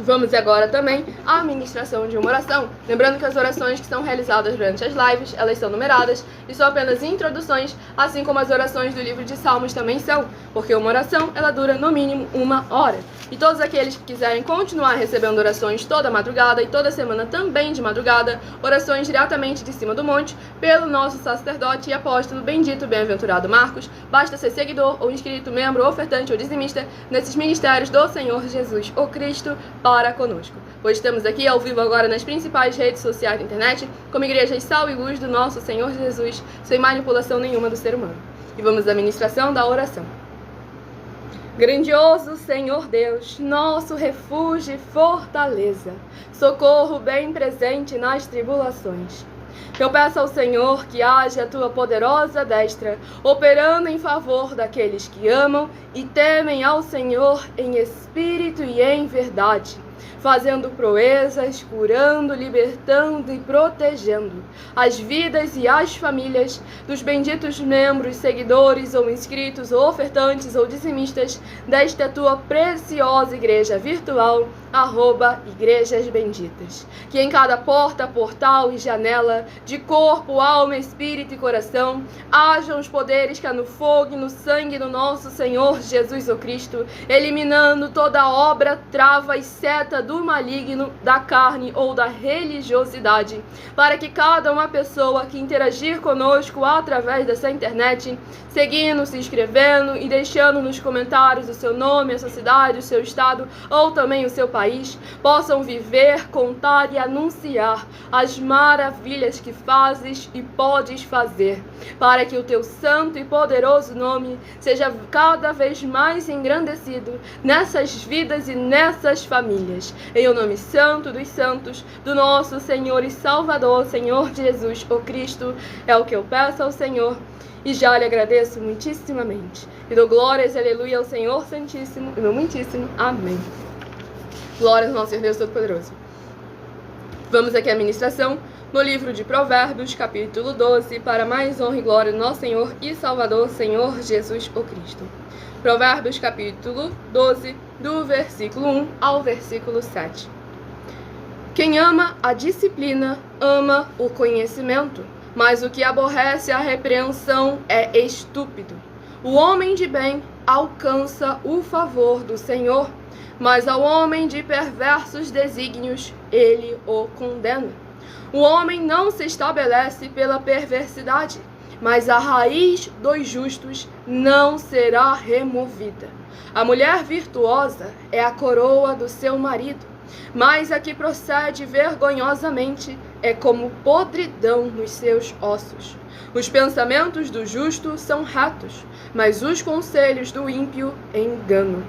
Vamos agora também à ministração de uma oração. Lembrando que as orações que são realizadas durante as lives, elas são numeradas e são apenas introduções, assim como as orações do livro de Salmos também são, porque uma oração, ela dura no mínimo 1 hora. E todos aqueles que quiserem continuar recebendo orações toda madrugada e toda semana também de madrugada, orações diretamente de cima do monte, pelo nosso sacerdote e apóstolo bendito bem-aventurado Marcos, basta ser seguidor ou inscrito, membro, ofertante ou dizimista nesses ministérios do Senhor Jesus, o Cristo, para conosco. Pois estamos aqui ao vivo agora nas principais redes sociais da internet, como igrejas Sal e Luz do nosso Senhor Jesus, sem manipulação nenhuma do ser humano. E vamos à ministração da oração. Grandioso Senhor Deus, nosso refúgio e fortaleza, socorro bem presente nas tribulações. Eu peço ao Senhor que haja a tua poderosa destra, operando em favor daqueles que amam e temem ao Senhor em espírito e em verdade, fazendo proezas, curando, libertando e protegendo as vidas e as famílias dos benditos membros, seguidores ou inscritos, ou ofertantes ou dizimistas desta tua preciosa igreja virtual, @Igrejas Benditas. Que em cada porta, portal e janela, de corpo, alma, espírito e coração, hajam os poderes que há no fogo e no sangue do nosso Senhor Jesus o Cristo, eliminando toda obra, trava e seta do maligno, da carne ou da religiosidade, para que cada uma pessoa que interagir conosco através dessa internet, seguindo, se inscrevendo e deixando nos comentários o seu nome, a sua cidade, o seu estado ou também o seu país, possam viver, contar e anunciar as maravilhas que fazes e podes fazer, para que o teu santo e poderoso nome seja cada vez mais engrandecido nessas vidas e nessas famílias. Em o nome santo dos santos, do nosso Senhor e Salvador, Senhor Jesus, o Cristo, é o que eu peço ao Senhor e já lhe agradeço muitíssimamente. E dou glórias e aleluia ao Senhor Santíssimo e meu muitíssimo amém. Glórias ao nosso Senhor Deus Todo-Poderoso. Vamos aqui à ministração no livro de Provérbios, capítulo 12, para mais honra e glória do nosso Senhor e Salvador, Senhor Jesus o Cristo. Provérbios, capítulo 12, do versículo 1 ao versículo 7. Quem ama a disciplina, ama o conhecimento, mas o que aborrece a repreensão é estúpido. O homem de bem alcança o favor do Senhor, mas ao homem de perversos desígnios, ele o condena. O homem não se estabelece pela perversidade, mas a raiz dos justos não será removida. A mulher virtuosa é a coroa do seu marido, mas a que procede vergonhosamente é como podridão nos seus ossos. Os pensamentos do justo são retos, mas os conselhos do ímpio engano.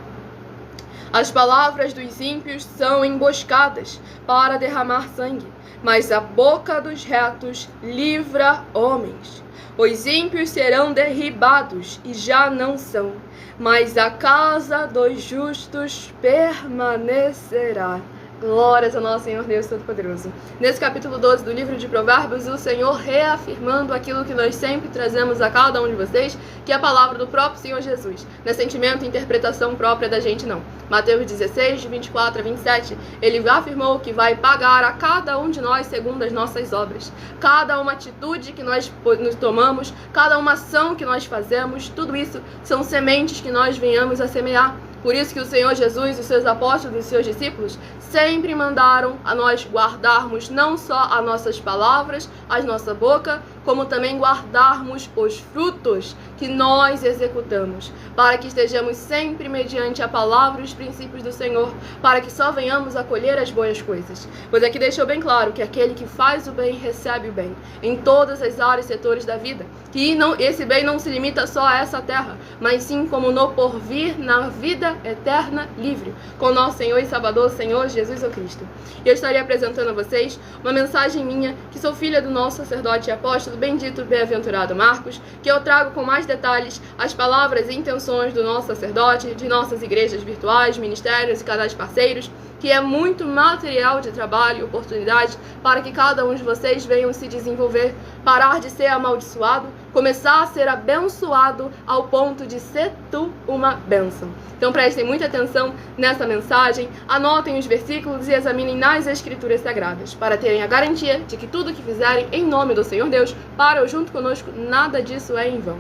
As palavras dos ímpios são emboscadas para derramar sangue, mas a boca dos retos livra homens. Os ímpios serão derribados e já não são, mas a casa dos justos permanecerá. Glórias ao nosso Senhor Deus Todo-Poderoso. Nesse capítulo 12 do livro de Provérbios, o Senhor reafirmando aquilo que nós sempre trazemos a cada um de vocês, que é a palavra do próprio Senhor Jesus. Não é sentimento e interpretação própria da gente, não. Mateus 16, de 24 a 27, ele afirmou que vai pagar a cada um de nós segundo as nossas obras. Cada uma atitude que nós nos tomamos, cada uma ação que nós fazemos, tudo isso são sementes que nós venhamos a semear. Por isso que o Senhor Jesus, os seus apóstolos e os seus discípulos sempre mandaram a nós guardarmos não só as nossas palavras, a nossa boca, como também guardarmos os frutos que nós executamos, para que estejamos sempre mediante a palavra e os princípios do Senhor, para que só venhamos a colher as boas coisas. Pois aqui deixou bem claro que aquele que faz o bem recebe o bem, em todas as áreas e setores da vida, que esse bem não se limita só a essa terra, mas sim como no porvir, na vida eterna livre, com nosso Senhor e Salvador, Senhor Jesus o Cristo. E eu estarei apresentando a vocês uma mensagem minha, que sou filha do nosso sacerdote e apóstolo, bendito e bem-aventurado Marcos, que eu trago com mais detalhes as palavras e intenções do nosso sacerdote, de nossas igrejas virtuais, ministérios e canais parceiros, que é muito material de trabalho e oportunidade para que cada um de vocês venham se desenvolver, parar de ser amaldiçoado, começar a ser abençoado ao ponto de ser tu uma bênção. Então prestem muita atenção nessa mensagem, anotem os versículos e examinem nas Escrituras Sagradas, para terem a garantia de que tudo que fizerem em nome do Senhor Deus, para ou junto conosco, nada disso é em vão.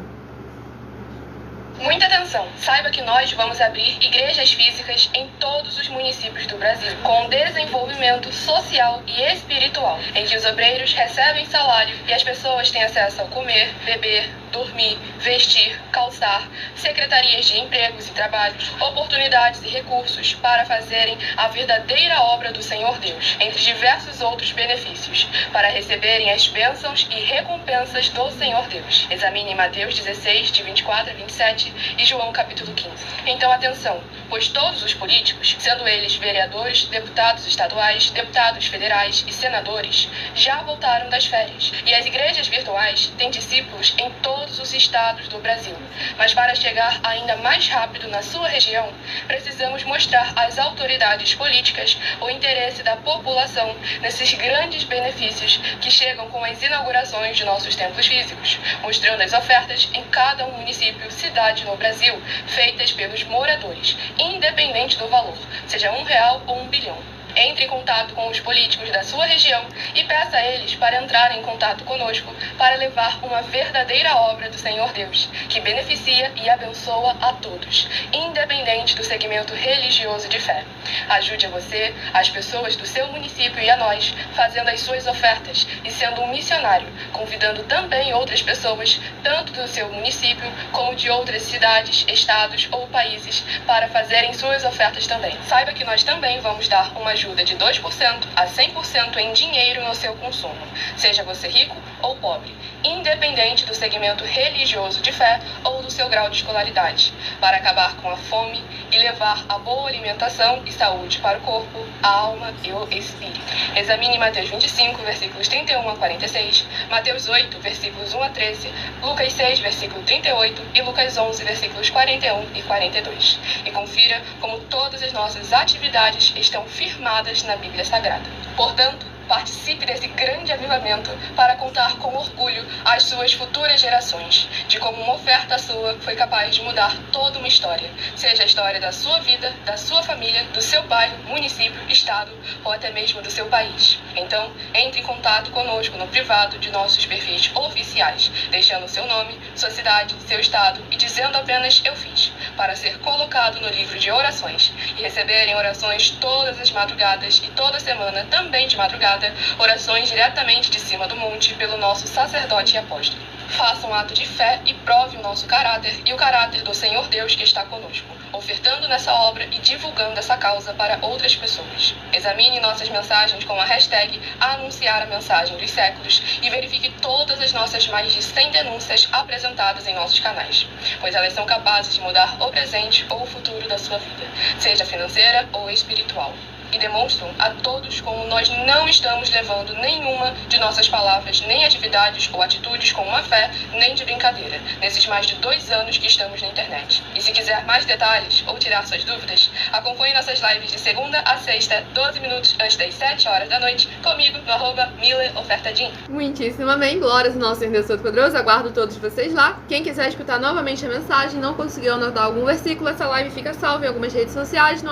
Muita atenção! Saiba que nós vamos abrir igrejas físicas em todos os municípios do Brasil, com desenvolvimento social e espiritual, em que os obreiros recebem salário e as pessoas têm acesso ao comer, beber, dormir, vestir, calçar, secretarias de empregos e trabalhos, oportunidades e recursos para fazerem a verdadeira obra do Senhor Deus, entre diversos outros benefícios, para receberem as bênçãos e recompensas do Senhor Deus. Examine Mateus 16, de 24 a 27 e João capítulo 15. Então atenção, pois todos os políticos, sendo eles vereadores, deputados estaduais, deputados federais e senadores, já voltaram das férias, e as igrejas virtuais têm discípulos em todos os estados do Brasil. Mas para chegar ainda mais rápido na sua região, precisamos mostrar às autoridades políticas o interesse da população nesses grandes benefícios que chegam com as inaugurações de nossos templos físicos, mostrando as ofertas em cada um município, cidade no Brasil, feitas pelos moradores, independente do valor, seja R$1 ou 1 bilhão. Entre em contato com os políticos da sua região e peça a eles para entrarem em contato conosco para levar uma verdadeira obra do Senhor Deus, que beneficia e abençoa a todos, independente do segmento religioso de fé. Ajude a você, as pessoas do seu município e a nós, fazendo as suas ofertas e sendo um missionário, convidando também outras pessoas, tanto do seu município como de outras cidades, estados ou países, para fazerem suas ofertas também. Saiba que nós também vamos dar uma ajuda de 2% a 100% em dinheiro no seu consumo, seja você rico ou pobre, independente do segmento religioso de fé ou do seu grau de escolaridade, para acabar com a fome e levar a boa alimentação e saúde para o corpo, a alma e o espírito. Examine Mateus 25, versículos 31 a 46, Mateus 8, versículos 1 a 13, Lucas 6, versículo 38 e Lucas 11, versículos 41 e 42. E confira como todas as nossas atividades estão firmadas na Bíblia Sagrada. Portanto, participe desse grande avivamento para contar com orgulho às suas futuras gerações, de como uma oferta sua foi capaz de mudar toda uma história, seja a história da sua vida, da sua família, do seu bairro, município, estado ou até mesmo do seu país. Então, entre em contato conosco no privado de nossos perfis oficiais, deixando seu nome, sua cidade, seu estado e dizendo apenas "eu fiz", para ser colocado no livro de orações e receberem orações todas as madrugadas e toda semana também de madrugada, orações diretamente de cima do monte pelo nosso sacerdote e apóstolo. Faça um ato de fé e prove o nosso caráter e o caráter do Senhor Deus que está conosco, ofertando nessa obra e divulgando essa causa para outras pessoas. Examine nossas mensagens com a hashtag Anunciar a Mensagem dos Séculos e verifique todas as nossas mais de 100 denúncias apresentadas em nossos canais, pois elas são capazes de mudar o presente ou o futuro da sua vida, seja financeira ou espiritual. E demonstram a todos como nós não estamos levando nenhuma de nossas palavras, nem atividades ou atitudes com má fé, nem de brincadeira, nesses mais de 2 anos que estamos na internet. E se quiser mais detalhes ou tirar suas dúvidas, acompanhe nossas lives de segunda a sexta, 12 minutos antes das 7 horas da noite, comigo no @MileOfertadim. Muitíssimo amém, glórias ao nosso Senhor Deus Todo-Poderoso, aguardo todos vocês lá. Quem quiser escutar novamente a mensagem, não conseguiu anotar algum versículo, essa live fica salva em algumas redes sociais no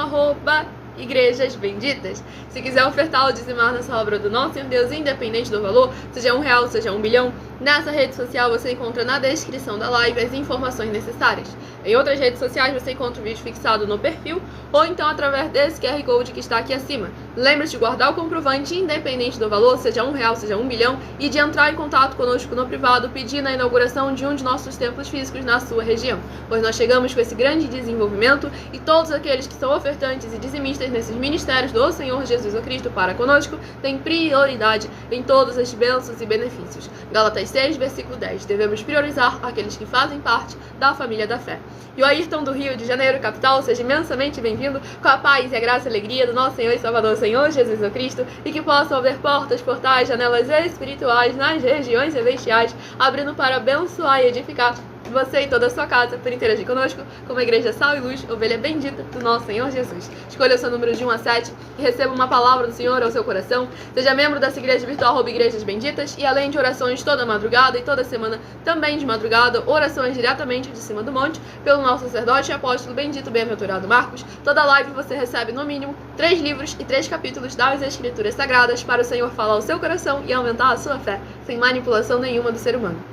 Igrejas Benditas. Se quiser ofertar ou dizimar nessa obra do nosso Senhor Deus, independente do valor, seja R$1, seja 1 bilhão, Nessa rede social você encontra na descrição da live as informações necessárias. Em outras redes sociais você encontra o vídeo fixado no perfil ou então através desse QR Code que está aqui acima. Lembre-se de guardar o comprovante independente do valor, seja R$1, seja 1 bilhão, e de entrar em contato conosco no privado pedindo a inauguração de um de nossos templos físicos na sua região, pois nós chegamos com esse grande desenvolvimento e todos aqueles que são ofertantes e dizimistas nesses ministérios do Senhor Jesus Cristo para conosco têm prioridade em todas as bênçãos e benefícios. Gálatas 6, versículo 10. Devemos priorizar aqueles que fazem parte da família da fé. E o Ayrton do Rio de Janeiro, capital, seja imensamente bem-vindo, com a paz e a graça e a alegria do nosso Senhor e Salvador, Senhor Jesus Cristo, e que possam haver portas, portais, janelas espirituais nas regiões celestiais, abrindo para abençoar e edificar você e toda a sua casa por interagir conosco como a Igreja Sal e Luz, ovelha bendita do nosso Senhor Jesus. Escolha o seu número de 1 a 7 e receba uma palavra do Senhor ao seu coração. Seja membro dessa igreja virtual Igrejas Benditas e além de orações toda madrugada e toda semana também de madrugada, orações diretamente de cima do monte pelo nosso sacerdote e apóstolo bendito bem-aventurado Marcos. Toda live você recebe no mínimo 3 livros e 3 capítulos das Escrituras Sagradas para o Senhor falar ao seu coração e aumentar a sua fé, sem manipulação nenhuma do ser humano.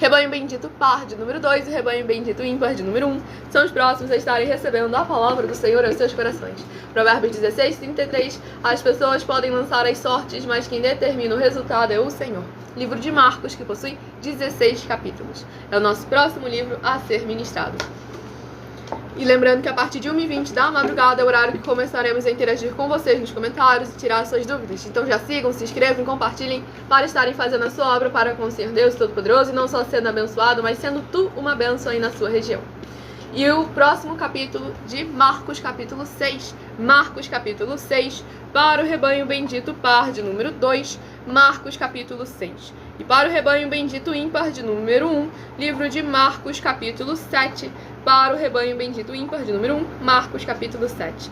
Rebanho bendito par de número 2 e rebanho bendito ímpar de número 1 são os próximos a estarem recebendo a palavra do Senhor aos seus corações. Provérbios 16, 33. As pessoas podem lançar as sortes, mas quem determina o resultado é o Senhor. Livro de Marcos, que possui 16 capítulos. É o nosso próximo livro a ser ministrado. E lembrando que a partir de 1h20 da madrugada é o horário que começaremos a interagir com vocês nos comentários e tirar suas dúvidas. Então já sigam, se inscrevam e compartilhem para estarem fazendo a sua obra para com o Senhor Deus Todo-Poderoso e não só sendo abençoado, mas sendo tu uma bênção aí na sua região. E o próximo capítulo de Marcos, capítulo 6. Marcos, capítulo 6, para o rebanho bendito par de número 2, Marcos, capítulo 6. E para o rebanho bendito ímpar de número 1, livro de Marcos, capítulo 7, para o rebanho bendito ímpar de número 1, Marcos, capítulo 7.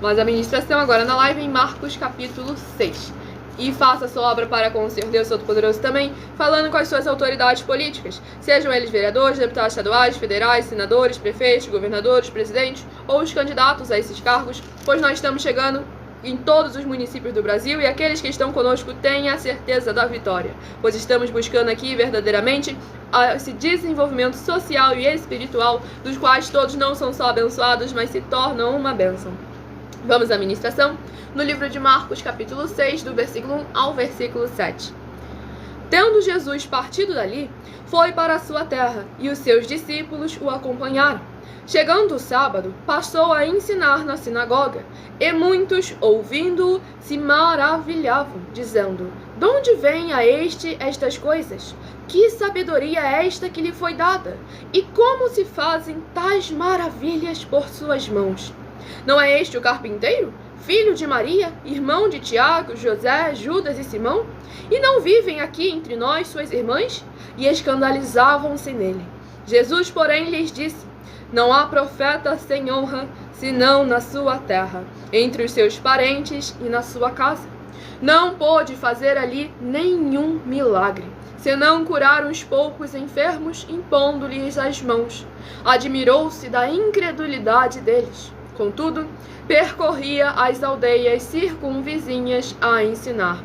Mas a ministração agora na live em Marcos, capítulo 6. E faça a sua obra para com o Senhor Deus Todo-Poderoso também, falando com as suas autoridades políticas, sejam eles vereadores, deputados estaduais, federais, senadores, prefeitos, governadores, presidentes ou os candidatos a esses cargos, pois nós estamos chegando em todos os municípios do Brasil e aqueles que estão conosco têm a certeza da vitória, pois estamos buscando aqui verdadeiramente esse desenvolvimento social e espiritual, dos quais todos não são só abençoados, mas se tornam uma bênção. Vamos à ministração? No livro de Marcos, capítulo 6, do versículo 1 ao versículo 7. Tendo Jesus partido dali, foi para a sua terra, e os seus discípulos o acompanharam. Chegando o sábado, passou a ensinar na sinagoga, e muitos, ouvindo-o, se maravilhavam, dizendo: de onde vem a este estas coisas? Que sabedoria é esta que lhe foi dada? E como se fazem tais maravilhas por suas mãos? Não é este o carpinteiro, filho de Maria, irmão de Tiago, José, Judas e Simão? E não vivem aqui entre nós suas irmãs? E escandalizavam-se nele. Jesus, porém, lhes disse: não há profeta sem honra, senão na sua terra, entre os seus parentes e na sua casa. Não pôde fazer ali nenhum milagre, senão curar uns poucos enfermos, impondo-lhes as mãos. Admirou-se da incredulidade deles. Contudo, percorria as aldeias circunvizinhas a ensinar.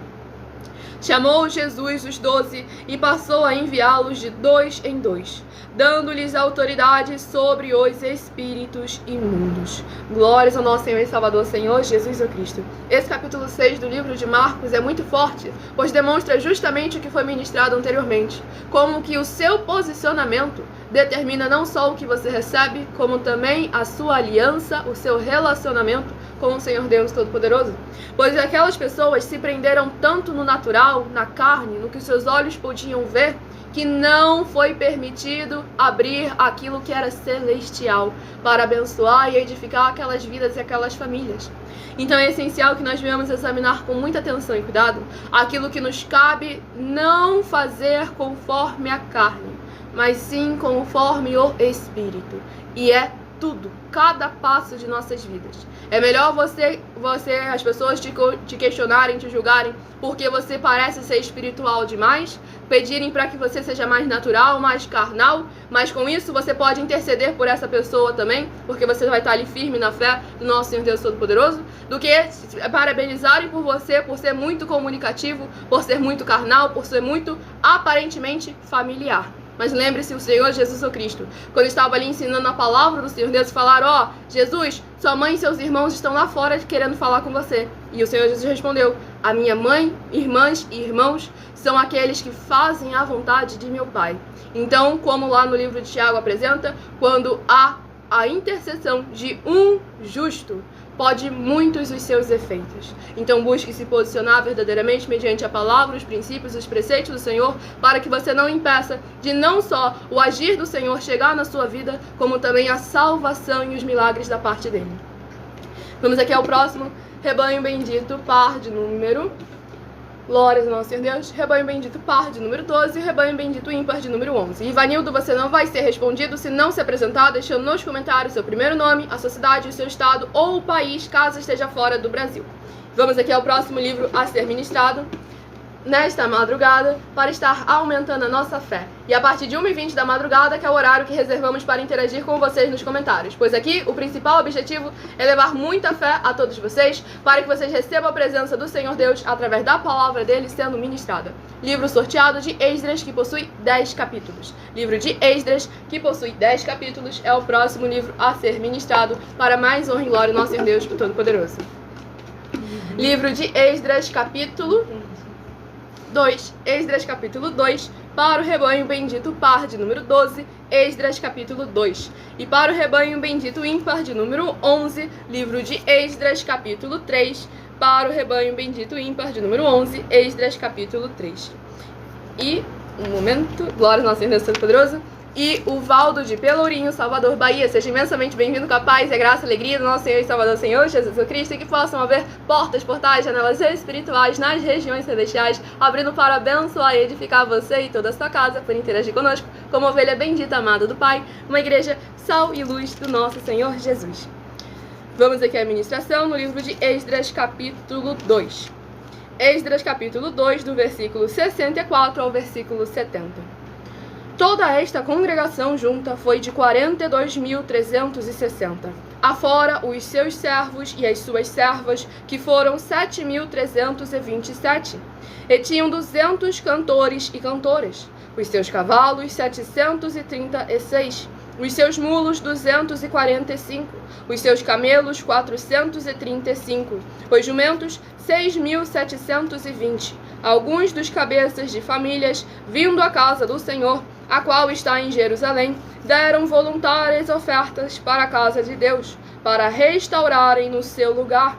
Chamou Jesus os 12 e passou a enviá-los de 2 em 2, dando-lhes autoridade sobre os espíritos imundos. Glórias ao nosso Senhor e Salvador, Senhor Jesus Cristo. Esse capítulo 6 do livro de Marcos é muito forte, pois demonstra justamente o que foi ministrado anteriormente, como que o seu posicionamento determina não só o que você recebe, como também a sua aliança, o seu relacionamento com o Senhor Deus Todo-Poderoso. Pois aquelas pessoas se prenderam tanto no natural, na carne, no que seus olhos podiam ver, que não foi permitido abrir aquilo que era celestial para abençoar e edificar aquelas vidas e aquelas famílias. Então é essencial que nós venhamos examinar com muita atenção e cuidado aquilo que nos cabe não fazer conforme a carne, mas sim conforme o Espírito. E é tudo, cada passo de nossas vidas. É melhor as pessoas te questionarem, te julgarem, porque você parece ser espiritual demais, pedirem para que você seja mais natural, mais carnal, mas com isso você pode interceder por essa pessoa também, porque você vai estar ali firme na fé do nosso Senhor Deus Todo-Poderoso, do que parabenizarem por você, por ser muito comunicativo, por ser muito carnal, por ser muito aparentemente familiar. Mas lembre-se, o Senhor Jesus o Cristo, quando estava ali ensinando a palavra do Senhor Deus, falaram: Jesus, sua mãe e seus irmãos estão lá fora querendo falar com você. E o Senhor Jesus respondeu: a minha mãe, irmãs e irmãos são aqueles que fazem a vontade de meu Pai. Então, como lá no livro de Tiago apresenta, quando há a intercessão de um justo, pode muitos os seus efeitos. Então busque se posicionar verdadeiramente mediante a palavra, os princípios, os preceitos do Senhor, para que você não impeça de não só o agir do Senhor chegar na sua vida, como também a salvação e os milagres da parte dele. Vamos aqui ao próximo. Rebanho bendito, par de número... Glórias ao nosso Senhor Deus. Rebanho bendito, par de número 12. Rebanho bendito, ímpar de número 11. Ivanildo, você não vai ser respondido se não se apresentar, deixando nos comentários seu primeiro nome, a sua cidade, o seu estado ou o país, caso esteja fora do Brasil. Vamos aqui ao próximo livro a ser ministrado nesta madrugada, para estar aumentando a nossa fé. E a partir de 1h20 da madrugada, que é o horário que reservamos para interagir com vocês nos comentários. Pois aqui, o principal objetivo é levar muita fé a todos vocês, para que vocês recebam a presença do Senhor Deus através da palavra dele sendo ministrada. Livro sorteado de Esdras, que possui 10 capítulos. Livro de Esdras, que possui 10 capítulos, é o próximo livro a ser ministrado, para mais honra e glória ao nosso Senhor Deus, o Todo-Poderoso. Livro de Esdras, capítulo 2, Esdras capítulo 2, para o rebanho bendito par de número 12, Esdras capítulo 2. E para o rebanho bendito ímpar de número 11, livro de Esdras capítulo 3, para o rebanho bendito ímpar de número 11, Esdras capítulo 3. E, um momento, glória ao nosso Senhor Deus Todo-Poderoso. E o Valdo de Pelourinho, Salvador, Bahia. Seja imensamente bem-vindo com a paz e a graça e a alegria do nosso Senhor e Salvador Senhor Jesus Cristo, e que possam haver portas, portais, janelas espirituais nas regiões celestiais, abrindo para abençoar e edificar você e toda a sua casa, por interagir conosco, como ovelha bendita, amada do Pai, uma igreja sal e luz do nosso Senhor Jesus. Vamos aqui à ministração no livro de Esdras, capítulo 2. Esdras, capítulo 2, do versículo 64 ao versículo 70. Toda esta congregação junta foi de 42.360, afora os seus servos e as suas servas, que foram 7.327, e tinham 200 cantores e cantoras, os seus cavalos 736, os seus mulos 245, os seus camelos 435, os jumentos 6.720, alguns dos cabeças de famílias, vindo à casa do Senhor, a qual está em Jerusalém, deram voluntárias ofertas para a casa de Deus, para restaurarem no seu lugar.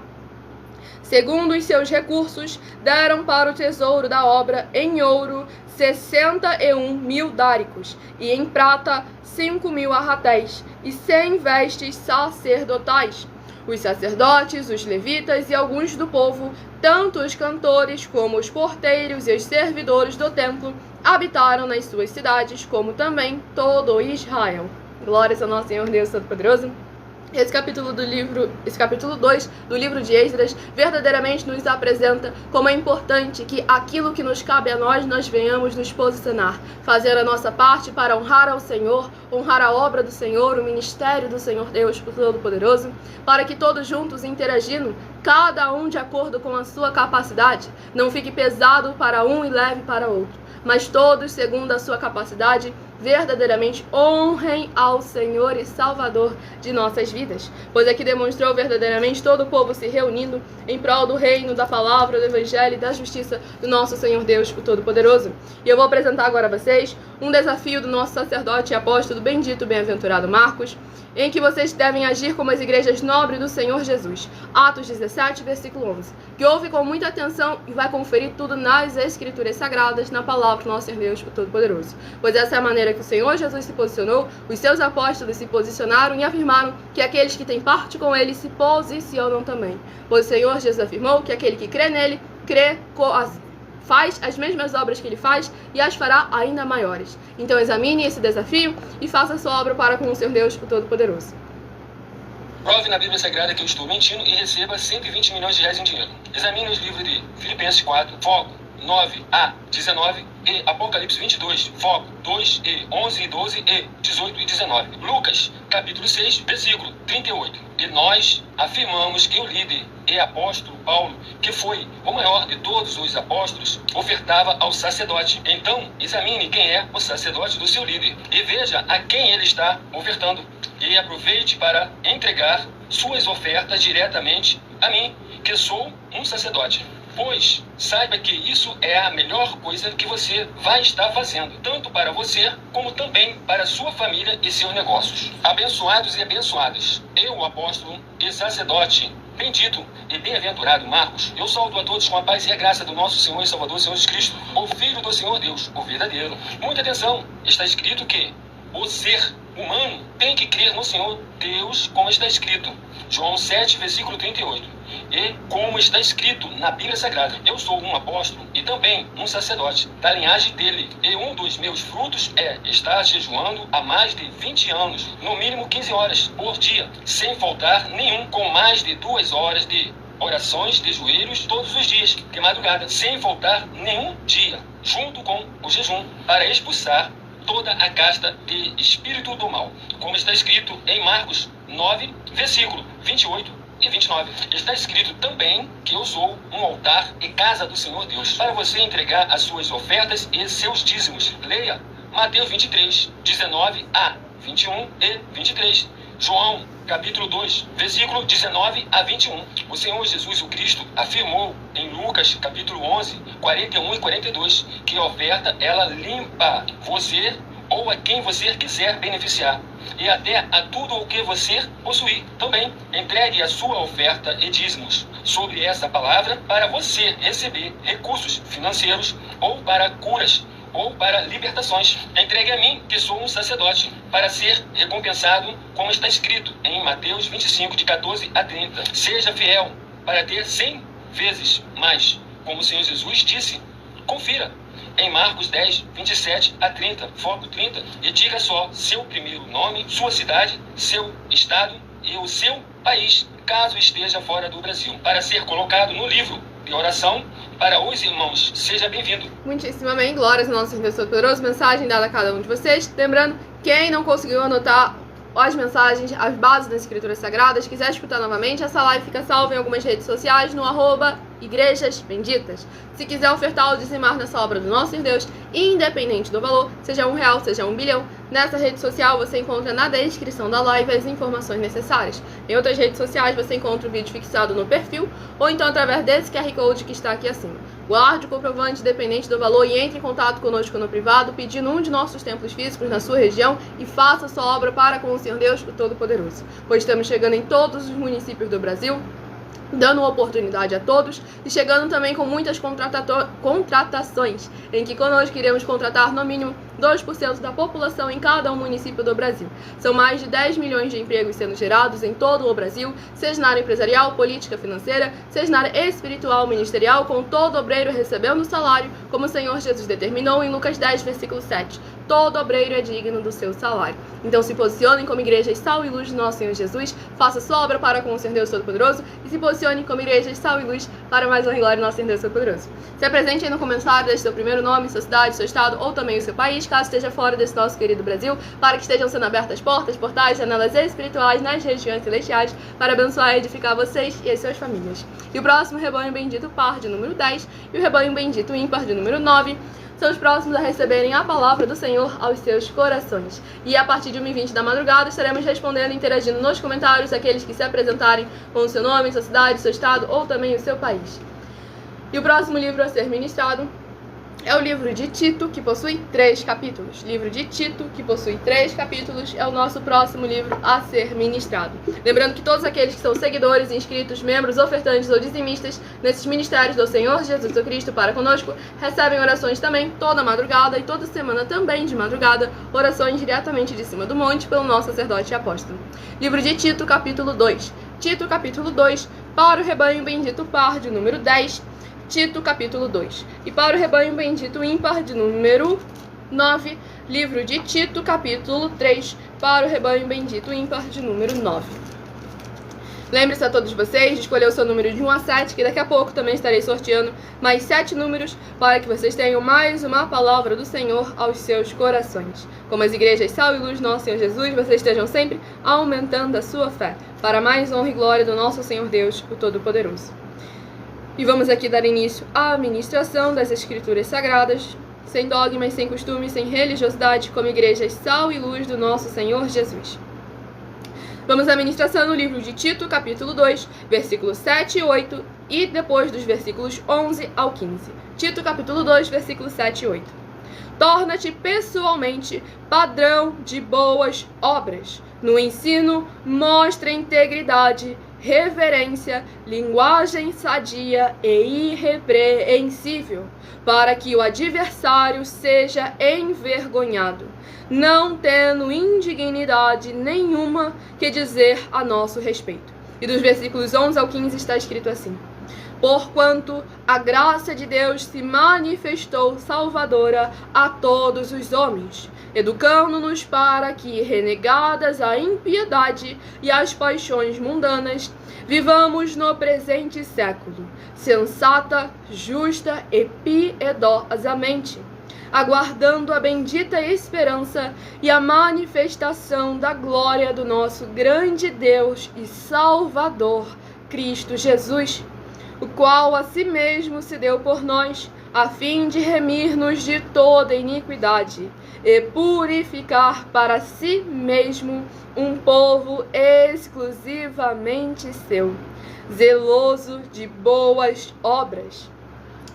Segundo os seus recursos, deram para o tesouro da obra em ouro 61.000 dáricos, e em prata 5.000 arratéis, e 100 vestes sacerdotais. Os sacerdotes, os levitas e alguns do povo, tanto os cantores como os porteiros e os servidores do templo, habitaram nas suas cidades, como também todo Israel. Glórias ao nosso Senhor Deus Todo-Poderoso. Esse capítulo 2 do livro de Esdras verdadeiramente nos apresenta como é importante que aquilo que nos cabe a nós venhamos nos posicionar, fazer a nossa parte para honrar ao Senhor, honrar a obra do Senhor, o ministério do Senhor Deus Todo-Poderoso, para que todos juntos interagindo, cada um de acordo com a sua capacidade, não fique pesado para um e leve para outro, mas todos segundo a sua capacidade, verdadeiramente honrem ao Senhor e Salvador de nossas vidas, pois aqui demonstrou verdadeiramente todo o povo se reunindo em prol do reino, da palavra, do evangelho e da justiça do nosso Senhor Deus, o Todo-Poderoso. E eu vou apresentar agora a vocês um desafio do nosso sacerdote e apóstolo bendito, bem-aventurado Marcos, em que vocês devem agir como as igrejas nobres do Senhor Jesus. Atos 17, versículo 11. Que ouve com muita atenção e vai conferir tudo nas Escrituras Sagradas, na palavra do nosso Senhor Deus, o Todo-Poderoso. Pois essa é a maneira que o Senhor Jesus se posicionou, os seus apóstolos se posicionaram e afirmaram que aqueles que têm parte com ele se posicionam também. Pois o Senhor Jesus afirmou que aquele que crê nele, faz as mesmas obras que ele faz e as fará ainda maiores. Então examine esse desafio e faça a sua obra para com o Senhor Deus, o Todo-Poderoso. Prove na Bíblia Sagrada que eu estou mentindo e receba 120 milhões de reais em dinheiro. Examine os livros de Filipenses 4, foco 9 a 19 e Apocalipse 22, foco 2 e 11 e 12 e 18 e 19. Lucas, capítulo 6, versículo 38. E nós afirmamos que o líder e apóstolo Paulo, que foi o maior de todos os apóstolos, ofertava ao sacerdote. Então, examine quem é o sacerdote do seu líder e veja a quem ele está ofertando. E aproveite para entregar suas ofertas diretamente a mim, que sou um sacerdote. Pois saiba que isso é a melhor coisa que você vai estar fazendo, tanto para você como também para sua família e seus negócios. Abençoados e abençoadas, eu, o apóstolo e sacerdote bendito e bem-aventurado Marcos, eu saúdo a todos com a paz e a graça do nosso Senhor e Salvador, Senhor Jesus Cristo, o Filho do Senhor Deus, o verdadeiro. Muita atenção, está escrito que o ser humano tem que crer no Senhor Deus, como está escrito. João 7, versículo 38. E como está escrito na Bíblia Sagrada, eu sou um apóstolo e também um sacerdote da linhagem dele. E um dos meus frutos é estar jejuando há mais de 20 anos, no mínimo 15 horas por dia, sem faltar nenhum, com mais de 2 horas de orações de joelhos todos os dias, de madrugada, sem faltar nenhum dia, junto com o jejum, para expulsar toda a casta de espírito do mal, como está escrito em Marcos 9, versículo 28 e 29. Está escrito também que eu sou um altar e casa do Senhor Deus, para você entregar as suas ofertas e seus dízimos. Leia Mateus 23, 19 a 21 e 23. João, capítulo 2, versículo 19 a 21. O Senhor Jesus o Cristo afirmou em Lucas, capítulo 11, 41 e 42, que a oferta, ela limpa você ou a quem você quiser beneficiar, e até a tudo o que você possuir. Também entregue a sua oferta e dízimos sobre essa palavra para você receber recursos financeiros ou para curas ou para libertações. Entregue a mim, que sou um sacerdote, para ser recompensado, como está escrito em Mateus 25, de 14 a 30. Seja fiel para ter 100 vezes mais, como o Senhor Jesus disse. Confira em Marcos 10, 27 a 30, foco 30, e diga só seu primeiro nome, sua cidade, seu estado e o seu país, caso esteja fora do Brasil, para ser colocado no livro de oração para os irmãos. Seja bem-vindo. Muitíssimo amém. Glórias ao nosso Senhor Deus Todo-Poderoso. Mensagem dada a cada um de vocês. Lembrando, quem não conseguiu anotar as mensagens, as bases das Escrituras Sagradas, quiser escutar novamente, essa live fica salva em algumas redes sociais, no @Igrejas Benditas. Se quiser ofertar ou dizimar nessa obra do nosso Senhor Deus, independente do valor, seja R$1, seja 1 bilhão, nessa rede social você encontra na descrição da live as informações necessárias. Em outras redes sociais você encontra o vídeo fixado no perfil, ou então através desse QR Code que está aqui acima. Guarde o comprovante independente do valor e entre em contato conosco no privado, pedindo um de nossos templos físicos na sua região e faça sua obra para com o Senhor Deus, o Todo-Poderoso. Pois estamos chegando em todos os municípios do Brasil, dando oportunidade a todos e chegando também com muitas contratações, em que conosco iremos contratar no mínimo 2% da população em cada um município do Brasil. São mais de 10 milhões de empregos sendo gerados em todo o Brasil, seja na área empresarial, política, financeira, seja na área espiritual, ministerial, com todo obreiro recebendo o salário, como o Senhor Jesus determinou em Lucas 10, versículo 7. Todo obreiro é digno do seu salário. Então se posicionem como igreja sal e luz do nosso Senhor Jesus, faça sua obra para com o Senhor Deus Todo-Poderoso e se posicione como igreja sal e luz para mais honra e glória do nosso Senhor Deus Todo-Poderoso. Se apresente aí no comentário, deixe seu primeiro nome, sua cidade, seu estado ou também o seu país, caso esteja fora desse nosso querido Brasil, para que estejam sendo abertas portas, portais, janelas espirituais nas regiões celestiais, para abençoar e edificar vocês e as suas famílias. E o próximo rebanho bendito par de número 10 e o rebanho bendito ímpar de número 9 são os próximos a receberem a palavra do Senhor aos seus corações. E a partir de 1h20 da madrugada estaremos respondendo e interagindo nos comentários aqueles que se apresentarem com o seu nome, sua cidade, seu estado ou também o seu país. E o próximo livro a ser ministrado é o livro de Tito, que possui 3 capítulos. Livro de Tito, que possui 3 capítulos, é o nosso próximo livro a ser ministrado. Lembrando que todos aqueles que são seguidores, inscritos, membros, ofertantes ou dizimistas nesses ministérios do Senhor Jesus Cristo para conosco, recebem orações também toda madrugada e toda semana também de madrugada, orações diretamente de cima do monte pelo nosso sacerdote e apóstolo. Livro de Tito, capítulo 2. Tito, capítulo 2, para o rebanho bendito par de número 10, Tito, capítulo 2. E para o rebanho bendito ímpar de número 9, livro de Tito, capítulo 3, para o rebanho bendito ímpar de número 9. Lembre-se a todos vocês de escolher o seu número de 1 a 7, que daqui a pouco também estarei sorteando mais 7 números para que vocês tenham mais uma palavra do Senhor aos seus corações. Como as igrejas Sal e Luz Nosso Senhor Jesus, vocês estejam sempre aumentando a sua fé, para mais honra e glória do nosso Senhor Deus, o Todo-Poderoso. E vamos aqui dar início à ministração das Escrituras Sagradas, sem dogmas, sem costumes, sem religiosidade, como igrejas Sal e Luz do nosso Senhor Jesus. Vamos à ministração no livro de Tito, capítulo 2, versículos 7 e 8, e depois dos versículos 11 ao 15. Tito, capítulo 2, versículos 7 e 8. Torna-te pessoalmente padrão de boas obras. No ensino, mostra integridade, reverência, linguagem sadia e irrepreensível, para que o adversário seja envergonhado, não tendo indignidade nenhuma que dizer a nosso respeito. E dos versículos 11 ao 15 está escrito assim: porquanto a graça de Deus se manifestou salvadora a todos os homens, educando-nos para que, renegadas a impiedade e as paixões mundanas, vivamos no presente século, sensata, justa e piedosamente, aguardando a bendita esperança e a manifestação da glória do nosso grande Deus e Salvador, Cristo Jesus, o qual a si mesmo se deu por nós, a fim de remir-nos de toda iniquidade e purificar para si mesmo um povo exclusivamente seu, zeloso de boas obras.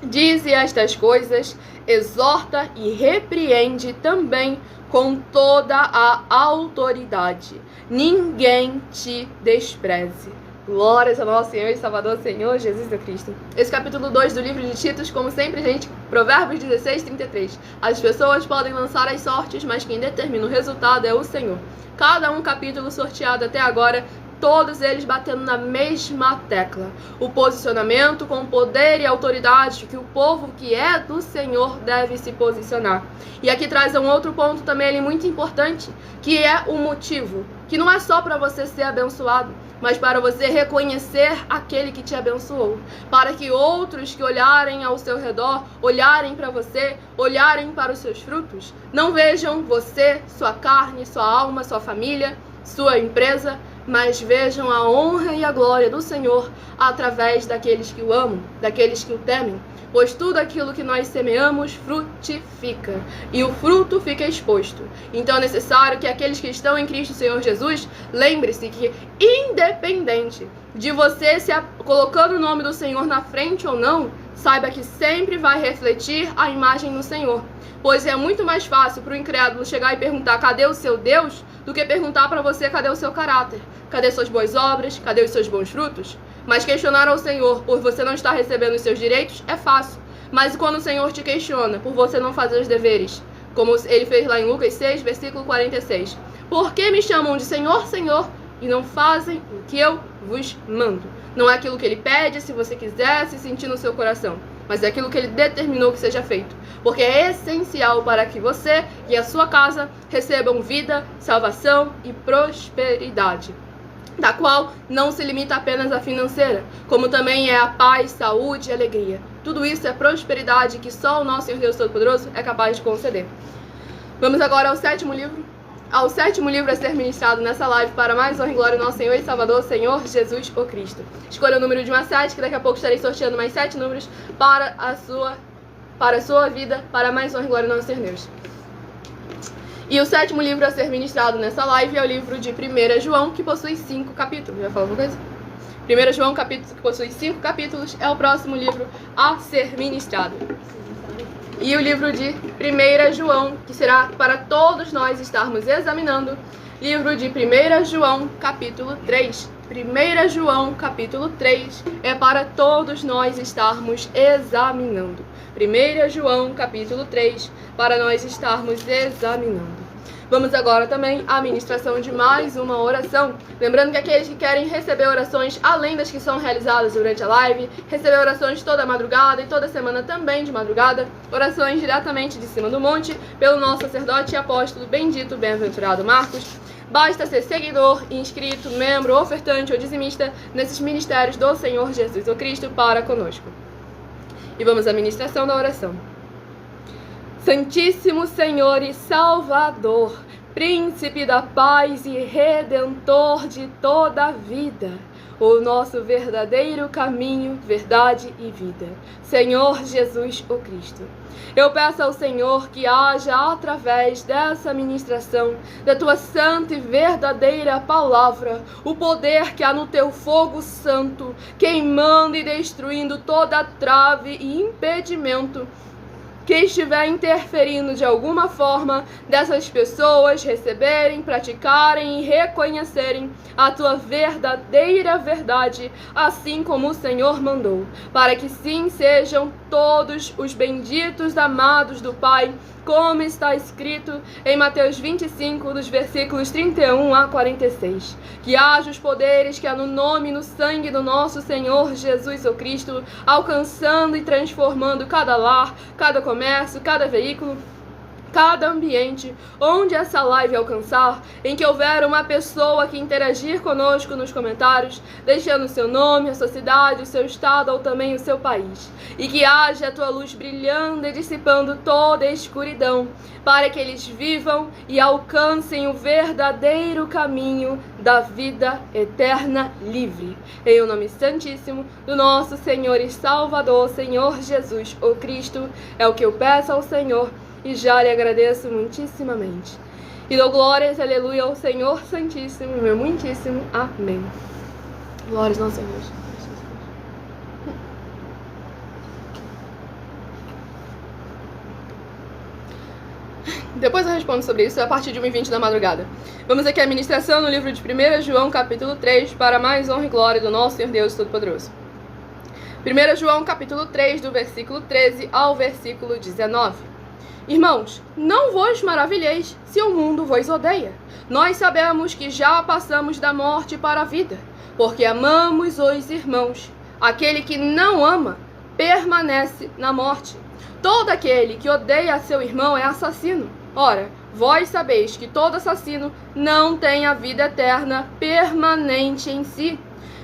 Dize estas coisas, exorta e repreende também com toda a autoridade. Ninguém te despreze. Glórias ao nosso Senhor e Salvador, Senhor Jesus Cristo. Esse capítulo 2 do livro de Tito, como sempre, gente, Provérbios 16, 33. As pessoas podem lançar as sortes, mas quem determina o resultado é o Senhor. Cada um capítulo sorteado até agora, todos eles batendo na mesma tecla. O posicionamento com poder e autoridade que o povo que é do Senhor deve se posicionar. E aqui traz um outro ponto também ali muito importante, que é o motivo. Que não é só para você ser abençoado, mas para você reconhecer aquele que te abençoou. Para que outros que olharem ao seu redor, olharem para você, olharem para os seus frutos, não vejam você, sua carne, sua alma, sua família, sua empresa, mas vejam a honra e a glória do Senhor através daqueles que o amam, daqueles que o temem. Pois tudo aquilo que nós semeamos frutifica, e o fruto fica exposto. Então é necessário que aqueles que estão em Cristo Senhor Jesus, lembre-se que, independente de você se colocando o nome do Senhor na frente ou não, saiba que sempre vai refletir a imagem do Senhor. Pois é muito mais fácil para o incrédulo chegar e perguntar cadê o seu Deus, do que perguntar para você cadê o seu caráter, cadê suas boas obras, cadê os seus bons frutos. Mas questionar ao Senhor por você não estar recebendo os seus direitos é fácil. Mas quando o Senhor te questiona por você não fazer os deveres, como ele fez lá em Lucas 6, versículo 46. Por que me chamam de Senhor, Senhor, e não fazem o que eu vos mando? Não é aquilo que ele pede, se você quiser se sentir no seu coração, mas é aquilo que ele determinou que seja feito. Porque é essencial para que você e a sua casa recebam vida, salvação e prosperidade, da qual não se limita apenas à financeira, como também é a paz, saúde e alegria. Tudo isso é prosperidade que só o nosso Senhor Deus Todo-Poderoso é capaz de conceder. Vamos agora ao sétimo livro a ser ministrado nessa live para mais honra e glória do nosso Senhor e Salvador, Senhor Jesus o Cristo. Escolha o número de 1 a 7, que daqui a pouco estarei sorteando mais 7 números para a sua vida, para mais honra e glória do nosso Senhor Deus. E o sétimo livro a ser ministrado nessa live é o livro de 1 João, que possui 5 capítulos. Já falou alguma coisa? 1 João, capítulo, que possui 5 capítulos, é o próximo livro a ser ministrado. E o livro de 1 João, que será para todos nós estarmos examinando, livro de 1 João, capítulo 3. 1 João, capítulo 3, é para todos nós estarmos examinando. 1 João, capítulo 3, para nós estarmos examinando. Vamos agora também à ministração de mais uma oração. Lembrando que aqueles que querem receber orações, além das que são realizadas durante a live, receber orações toda madrugada e toda semana também de madrugada, orações diretamente de cima do monte, pelo nosso sacerdote e apóstolo bendito, bem-aventurado Marcos. Basta ser seguidor, inscrito, membro, ofertante ou dizimista nesses ministérios do Senhor Jesus o Cristo para conosco. E vamos à ministração da oração. Santíssimo Senhor e Salvador, Príncipe da paz e Redentor de toda a vida, o nosso verdadeiro caminho, verdade e vida, Senhor Jesus o Cristo. Eu peço ao Senhor que haja através dessa ministração, da tua santa e verdadeira palavra, o poder que há no teu fogo santo, queimando e destruindo toda trave e impedimento que estiver interferindo de alguma forma dessas pessoas receberem, praticarem e reconhecerem a tua verdadeira verdade, assim como o Senhor mandou, para que sim sejam todos os benditos amados do Pai, como está escrito em Mateus 25, dos versículos 31 a 46. Que haja os poderes que há no nome e no sangue do nosso Senhor Jesus o Cristo, alcançando e transformando cada lar, cada comércio, cada veículo, cada ambiente onde essa live alcançar, em que houver uma pessoa que interagir conosco nos comentários, deixando o seu nome, a sua cidade, o seu estado ou também o seu país, e que haja a tua luz brilhando e dissipando toda a escuridão, para que eles vivam e alcancem o verdadeiro caminho da vida eterna livre. Em o nome santíssimo do nosso Senhor e Salvador, Senhor Jesus o Cristo, é o que eu peço ao Senhor, e já lhe agradeço muitíssimamente. E dou glórias, aleluia, ao Senhor Santíssimo, meu muitíssimo amém. Glórias ao Senhor. Depois eu respondo sobre isso a partir de 1h20 da madrugada. Vamos aqui à ministração no livro de 1 João, capítulo 3, para mais honra e glória do nosso Senhor Deus Todo-Poderoso. 1 João, capítulo 3, do versículo 13 ao versículo 19. Irmãos, não vos maravilheis se o mundo vos odeia. Nós sabemos que já passamos da morte para a vida, porque amamos os irmãos. Aquele que não ama permanece na morte. Todo aquele que odeia seu irmão é assassino. Ora, vós sabeis que todo assassino não tem a vida eterna permanente em si.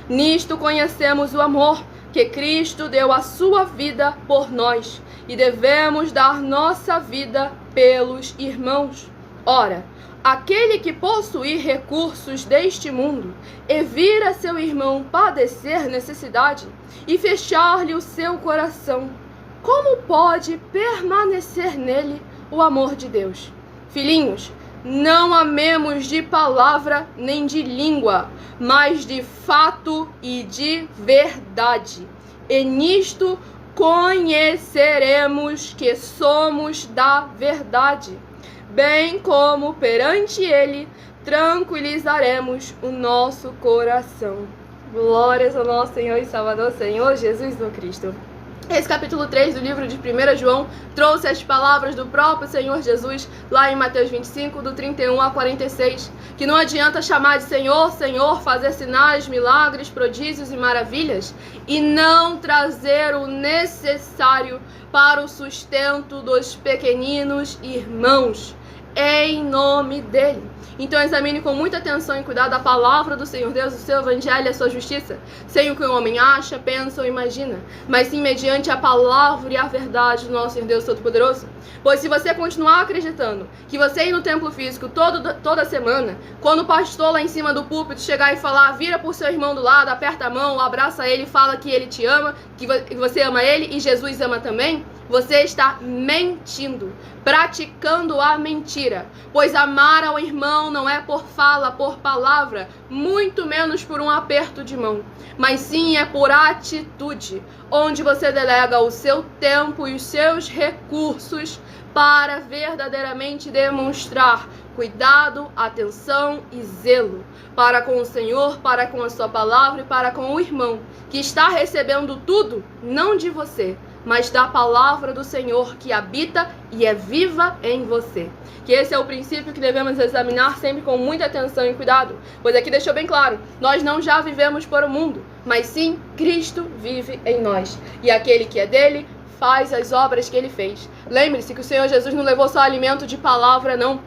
Nisto conhecemos o amor, que Cristo deu a sua vida por nós, e devemos dar nossa vida pelos irmãos. Ora, aquele que possuir recursos deste mundo e vir a seu irmão padecer necessidade e fechar-lhe o seu coração, como pode permanecer nele o amor de Deus? Filhinhos, não amemos de palavra nem de língua, mas de fato e de verdade. E nisto conheceremos que somos da verdade, bem como perante ele tranquilizaremos o nosso coração. Glórias ao nosso Senhor e Salvador, Senhor Jesus o Cristo. Esse capítulo 3 do livro de 1 João trouxe as palavras do próprio Senhor Jesus lá em Mateus 25, do 31 a 46, que não adianta chamar de Senhor, Senhor, fazer sinais, milagres, prodígios e maravilhas e não trazer o necessário para o sustento dos pequeninos irmãos, em nome dele. Então examine com muita atenção e cuidado a palavra do Senhor Deus, o seu evangelho e a sua justiça, sem o que o homem acha, pensa ou imagina, mas sim mediante a palavra e a verdade do nosso Senhor Deus Todo-Poderoso. Pois se você continuar acreditando que você ir no templo físico toda semana, quando o pastor lá em cima do púlpito chegar e falar, vira por seu irmão do lado, aperta a mão, abraça ele, fala que ele te ama, que você ama ele e Jesus ama também, você está mentindo, praticando a mentira, pois amar ao irmão não é por fala, por palavra, muito menos por um aperto de mão, mas sim é por atitude, onde você delega o seu tempo e os seus recursos para verdadeiramente demonstrar cuidado, atenção e zelo para com o Senhor, para com a sua palavra e para com o irmão, que está recebendo tudo, não de você, mas da palavra do Senhor que habita e é viva em você. Que esse é o princípio que devemos examinar sempre com muita atenção e cuidado, pois aqui deixou bem claro, nós não já vivemos para o mundo, mas sim Cristo vive em nós, e aquele que é dele faz as obras que ele fez. Lembre-se que o Senhor Jesus não levou só alimento de palavra, não.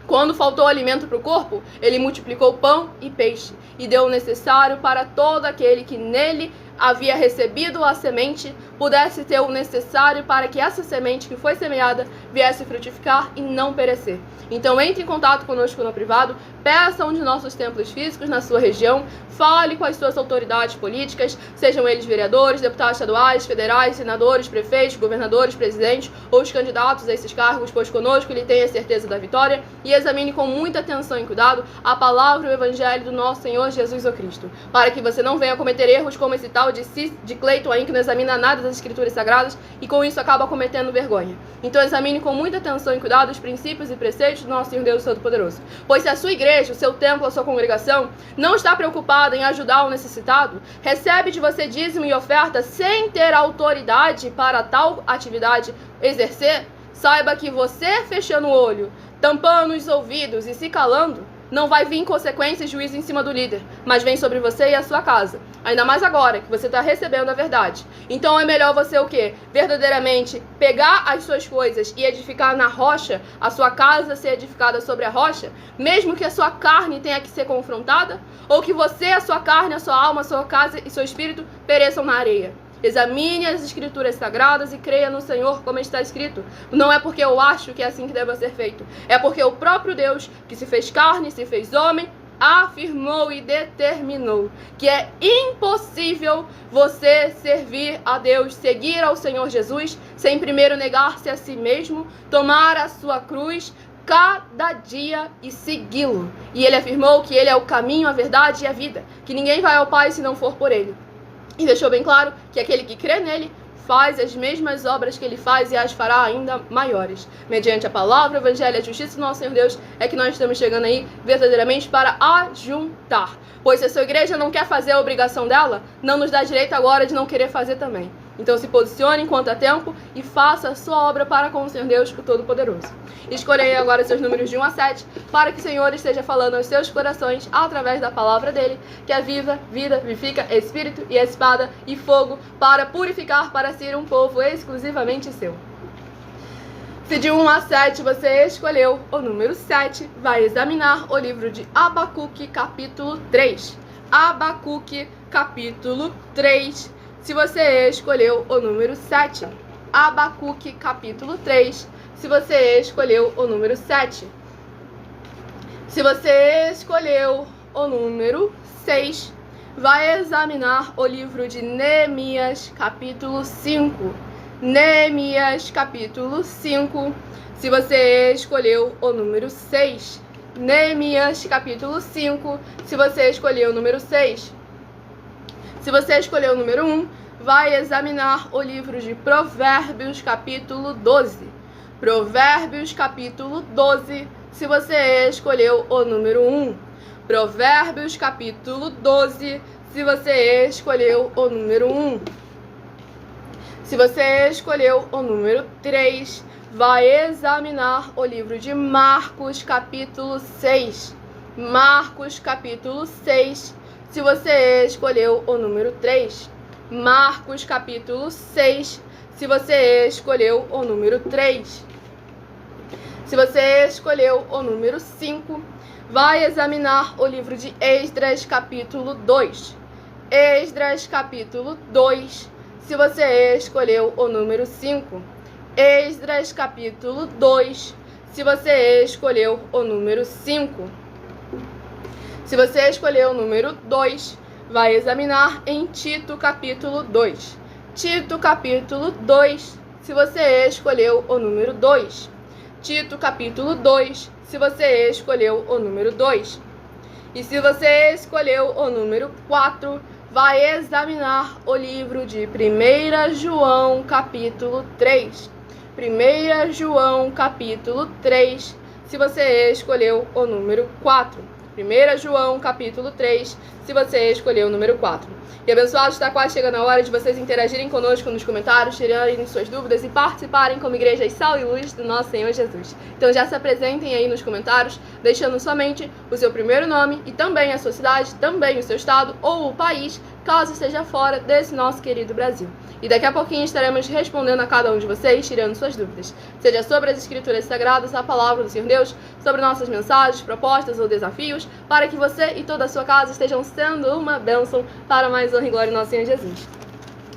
Quando faltou alimento para o corpo, ele multiplicou pão e peixe e deu o necessário para todo aquele que nele havia recebido a semente, pudesse ter o necessário para que essa semente que foi semeada viesse frutificar e não perecer. Então entre em contato conosco no privado, peça um de nossos templos físicos na sua região, fale com as suas autoridades políticas, sejam eles vereadores, deputados estaduais, federais, senadores, prefeitos, governadores, presidentes ou os candidatos a esses cargos, pois conosco ele tem a certeza da vitória, e examine com muita atenção e cuidado a palavra e o evangelho do nosso Senhor Jesus o Cristo, para que você não venha cometer erros como esse tal de Cleiton aí, que não examina nada das escrituras sagradas e com isso acaba cometendo vergonha. Então examine com muita atenção e cuidado os princípios e preceitos do nosso Senhor Deus Todo-Poderoso. Pois se a sua igreja, o seu templo, a sua congregação não está preocupada em ajudar o necessitado, recebe de você dízimo e oferta sem ter autoridade para tal atividade exercer, saiba que você fechando o olho, tampando os ouvidos e se calando, não vai vir consequência e juízo em cima do líder, mas vem sobre você e a sua casa. Ainda mais agora que você está recebendo a verdade. Então é melhor você o quê? Verdadeiramente pegar as suas coisas e edificar na rocha, a sua casa ser edificada sobre a rocha, mesmo que a sua carne tenha que ser confrontada, ou que você, a sua carne, a sua alma, a sua casa e seu espírito pereçam na areia. Examine as escrituras sagradas e creia no Senhor como está escrito. Não é porque eu acho que é assim que deve ser feito. É porque o próprio Deus, que se fez carne, se fez homem, afirmou e determinou que é impossível você servir a Deus, seguir ao Senhor Jesus, sem primeiro negar-se a si mesmo, tomar a sua cruz cada dia e segui-lo. E ele afirmou que ele é o caminho, a verdade e a vida, que ninguém vai ao Pai se não for por ele. E deixou bem claro que aquele que crê nele faz as mesmas obras que ele faz e as fará ainda maiores. Mediante a palavra, o evangelho e a justiça do nosso Senhor Deus, é que nós estamos chegando aí verdadeiramente para ajuntar. Pois se a sua igreja não quer fazer a obrigação dela, não nos dá direito agora de não querer fazer também. Então se posicione enquanto há tempo e faça a sua obra para com o Senhor Deus, o Todo-Poderoso. Escolhei agora seus números de 1 a 7, para que o Senhor esteja falando aos seus corações, através da palavra dele, que é viva, vida, vivifica, espírito e espada e fogo, para purificar, para ser um povo exclusivamente seu. Se de 1 a 7 você escolheu o número 7, vai examinar o livro de Abacuque, capítulo 3. Abacuque, capítulo 3. Se você escolheu o número 7, Abacuque, capítulo 3. Se você escolheu o número 7. Se você escolheu o número 6, vai examinar o livro de Neemias, capítulo 5. Neemias, capítulo 5. Se você escolheu o número 6. Neemias, capítulo 5. Se você escolheu o número 6. Se você escolheu o número 1, vai examinar o livro de Provérbios, capítulo 12. Provérbios, capítulo 12, se você escolheu o número 1. Provérbios, capítulo 12, se você escolheu o número 1. Se você escolheu o número 3, vai examinar o livro de Marcos, capítulo 6. Marcos, capítulo 6, se você escolheu o número 3. Marcos, capítulo 6, se você escolheu o número 3. Se você escolheu o número 5, vai examinar o livro de Esdras, capítulo 2. Esdras, capítulo 2, se você escolheu o número 5. Esdras, capítulo 2, se você escolheu o número 5. Se você escolheu o número 2, vai examinar em Tito, capítulo 2. Tito, capítulo 2, se você escolheu o número 2. Tito, capítulo 2, se você escolheu o número 2. E se você escolheu o número 4, vai examinar o livro de 1 João, capítulo 3. 1 João, capítulo 3, se você escolheu o número 4. 1 João, capítulo 3, se você escolheu o número 4. E abençoados, está quase chegando a hora de vocês interagirem conosco nos comentários, tirarem suas dúvidas e participarem como igreja Sal e Luz do nosso Senhor Jesus. Então já se apresentem aí nos comentários, deixando somente o seu primeiro nome e também a sua cidade, também o seu estado ou o país caso esteja fora desse nosso querido Brasil. E daqui a pouquinho estaremos respondendo a cada um de vocês, tirando suas dúvidas, seja sobre as Escrituras Sagradas, a Palavra do Senhor Deus, sobre nossas mensagens, propostas ou desafios, para que você e toda a sua casa estejam sendo uma bênção para mais honra e glória do nosso Senhor Jesus.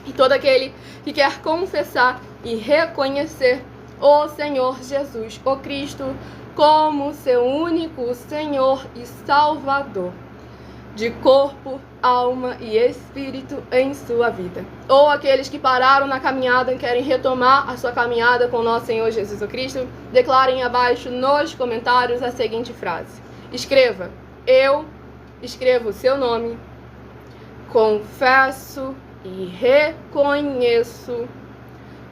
E todo aquele que quer confessar e reconhecer o Senhor Jesus, o Cristo, como seu único Senhor e Salvador, de corpo, alma e espírito em sua vida. Ou aqueles que pararam na caminhada e querem retomar a sua caminhada com o nosso Senhor Jesus Cristo, declarem abaixo nos comentários a seguinte frase. Escreva: eu escrevo o seu nome, confesso e reconheço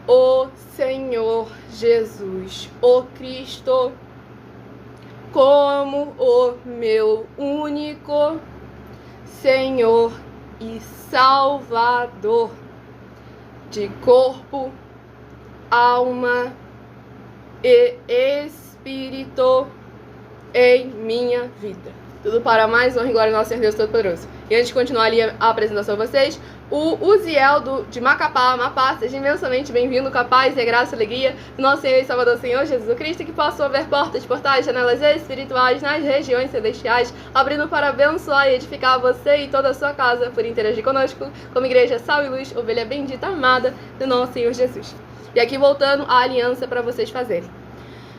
o Senhor Jesus, o Cristo, como o meu único Senhor e Salvador, de corpo, alma e espírito em minha vida. Tudo para mais honra e glória do nosso Senhor Deus Todo-Poderoso. E antes de continuar ali a apresentação a vocês, o Uziel de Macapá, Amapá, seja imensamente bem-vindo com a paz e a graça e a alegria do nosso Senhor e Salvador Senhor Jesus Cristo, que possam haver portas, portais, janelas espirituais nas regiões celestiais, abrindo para abençoar e edificar você e toda a sua casa, por interagir conosco, como igreja Sal e Luz, ovelha bendita amada do nosso Senhor Jesus. E aqui voltando à aliança para vocês fazerem.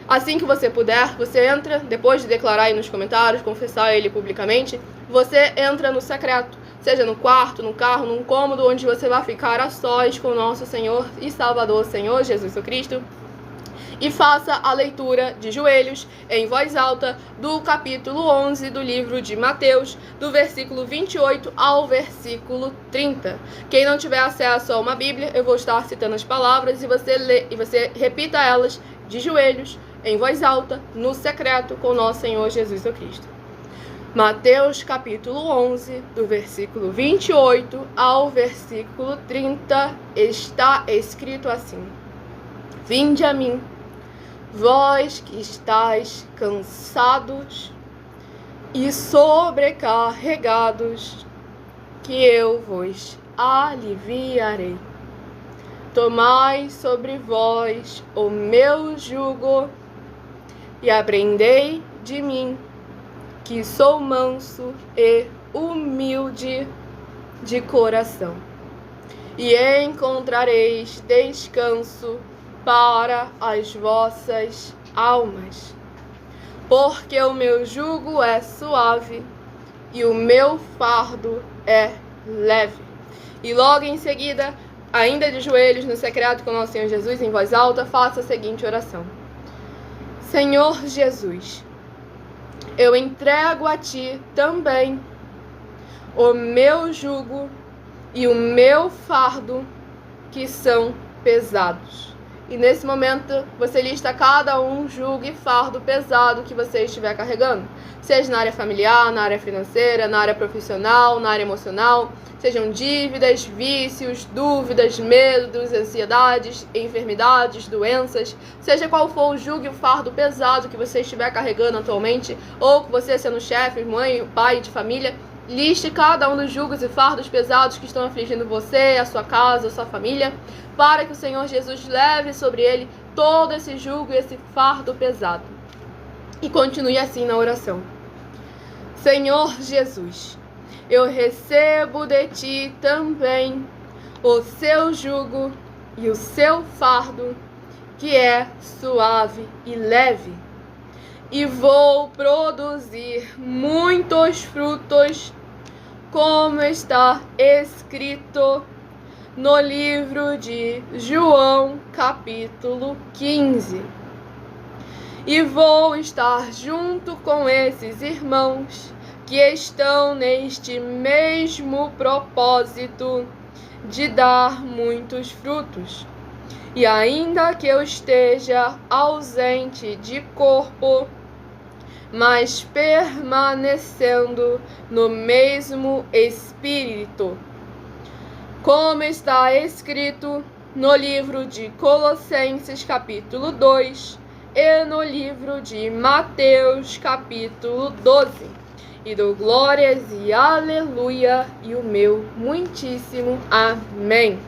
Assim que você puder, você entra, depois de declarar aí nos comentários, confessar ele publicamente, você entra no secreto, seja no quarto, no carro, num cômodo onde você vai ficar a sós com o nosso Senhor e Salvador, Senhor Jesus Cristo, e faça a leitura de joelhos, em voz alta, do capítulo 11 do livro de Mateus, do versículo 28 ao versículo 30. Quem não tiver acesso a uma Bíblia, eu vou estar citando as palavras e você lê e você repita elas de joelhos, em voz alta, no secreto, com nosso Senhor Jesus Cristo. Mateus capítulo 11, do versículo 28 ao versículo 30, está escrito assim: Vinde a mim, vós que estáis cansados e sobrecarregados, que eu vos aliviarei. Tomai sobre vós o meu jugo e aprendei de mim, que sou manso e humilde de coração, e encontrareis descanso para as vossas almas. Porque o meu jugo é suave e o meu fardo é leve. E logo em seguida, ainda de joelhos no secreto com o nosso Senhor Jesus, em voz alta, faça a seguinte oração: Senhor Jesus, eu entrego a Ti também o meu jugo e o meu fardo, que são pesados. E nesse momento, você lista cada jugo e fardo pesado que você estiver carregando. Seja na área familiar, na área financeira, na área profissional, na área emocional. Sejam dívidas, vícios, dúvidas, medos, ansiedades, enfermidades, doenças. Seja qual for o jugo e o fardo pesado que você estiver carregando atualmente, ou que você sendo chefe, mãe, pai de família, liste cada um dos jugos e fardos pesados que estão afligindo você, a sua casa, a sua família, para que o Senhor Jesus leve sobre ele todo esse jugo e esse fardo pesado. E continue assim na oração: Senhor Jesus, eu recebo de Ti também o seu jugo e o seu fardo, que é suave e leve, e vou produzir muitos frutos, como está escrito no livro de João, capítulo 15. E vou estar junto com esses irmãos que estão neste mesmo propósito de dar muitos frutos. E ainda que eu esteja ausente de corpo, mas permanecendo no mesmo espírito, como está escrito no livro de Colossenses, capítulo 2, e no livro de Mateus, capítulo 12. E dou glórias e aleluia e o meu muitíssimo amém.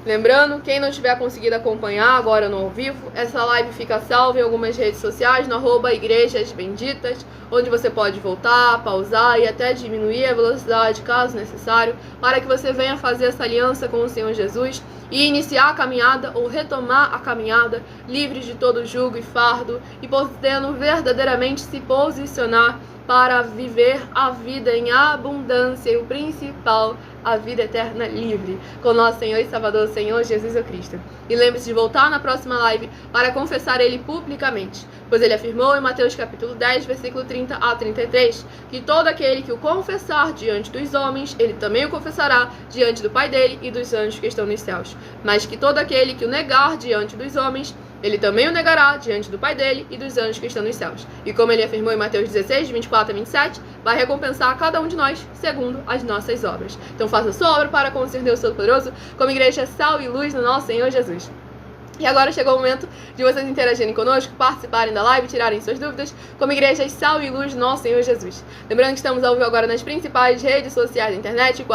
Lembrando, quem não tiver conseguido acompanhar agora no ao vivo, essa live fica salva em algumas redes sociais, no @Igrejas Benditas, onde você pode voltar, pausar e até diminuir a velocidade, caso necessário, para que você venha fazer essa aliança com o Senhor Jesus e iniciar a caminhada ou retomar a caminhada, livres de todo jugo e fardo e podendo verdadeiramente se posicionar para viver a vida em abundância e o principal, a vida eterna livre, com nosso Senhor e Salvador, Senhor Jesus Cristo. E lembre-se de voltar na próxima live para confessar Ele publicamente, pois Ele afirmou em Mateus capítulo 10, versículo 30 a 33, que todo aquele que o confessar diante dos homens, Ele também o confessará diante do Pai dele e dos anjos que estão nos céus. Mas que todo aquele que o negar diante dos homens, Ele também o negará diante do Pai dele e dos anjos que estão nos céus. E como Ele afirmou em Mateus 16, 24 a 27, vai recompensar a cada um de nós segundo as nossas obras. Então faça a sua obra para com o Senhor Deus Todo-Poderoso, como igreja sal e luz no nosso Senhor Jesus. E agora chegou o momento de vocês interagirem conosco, participarem da live, tirarem suas dúvidas, como igreja sal e luz do nosso Senhor Jesus. Lembrando que estamos ao vivo agora nas principais redes sociais da internet, com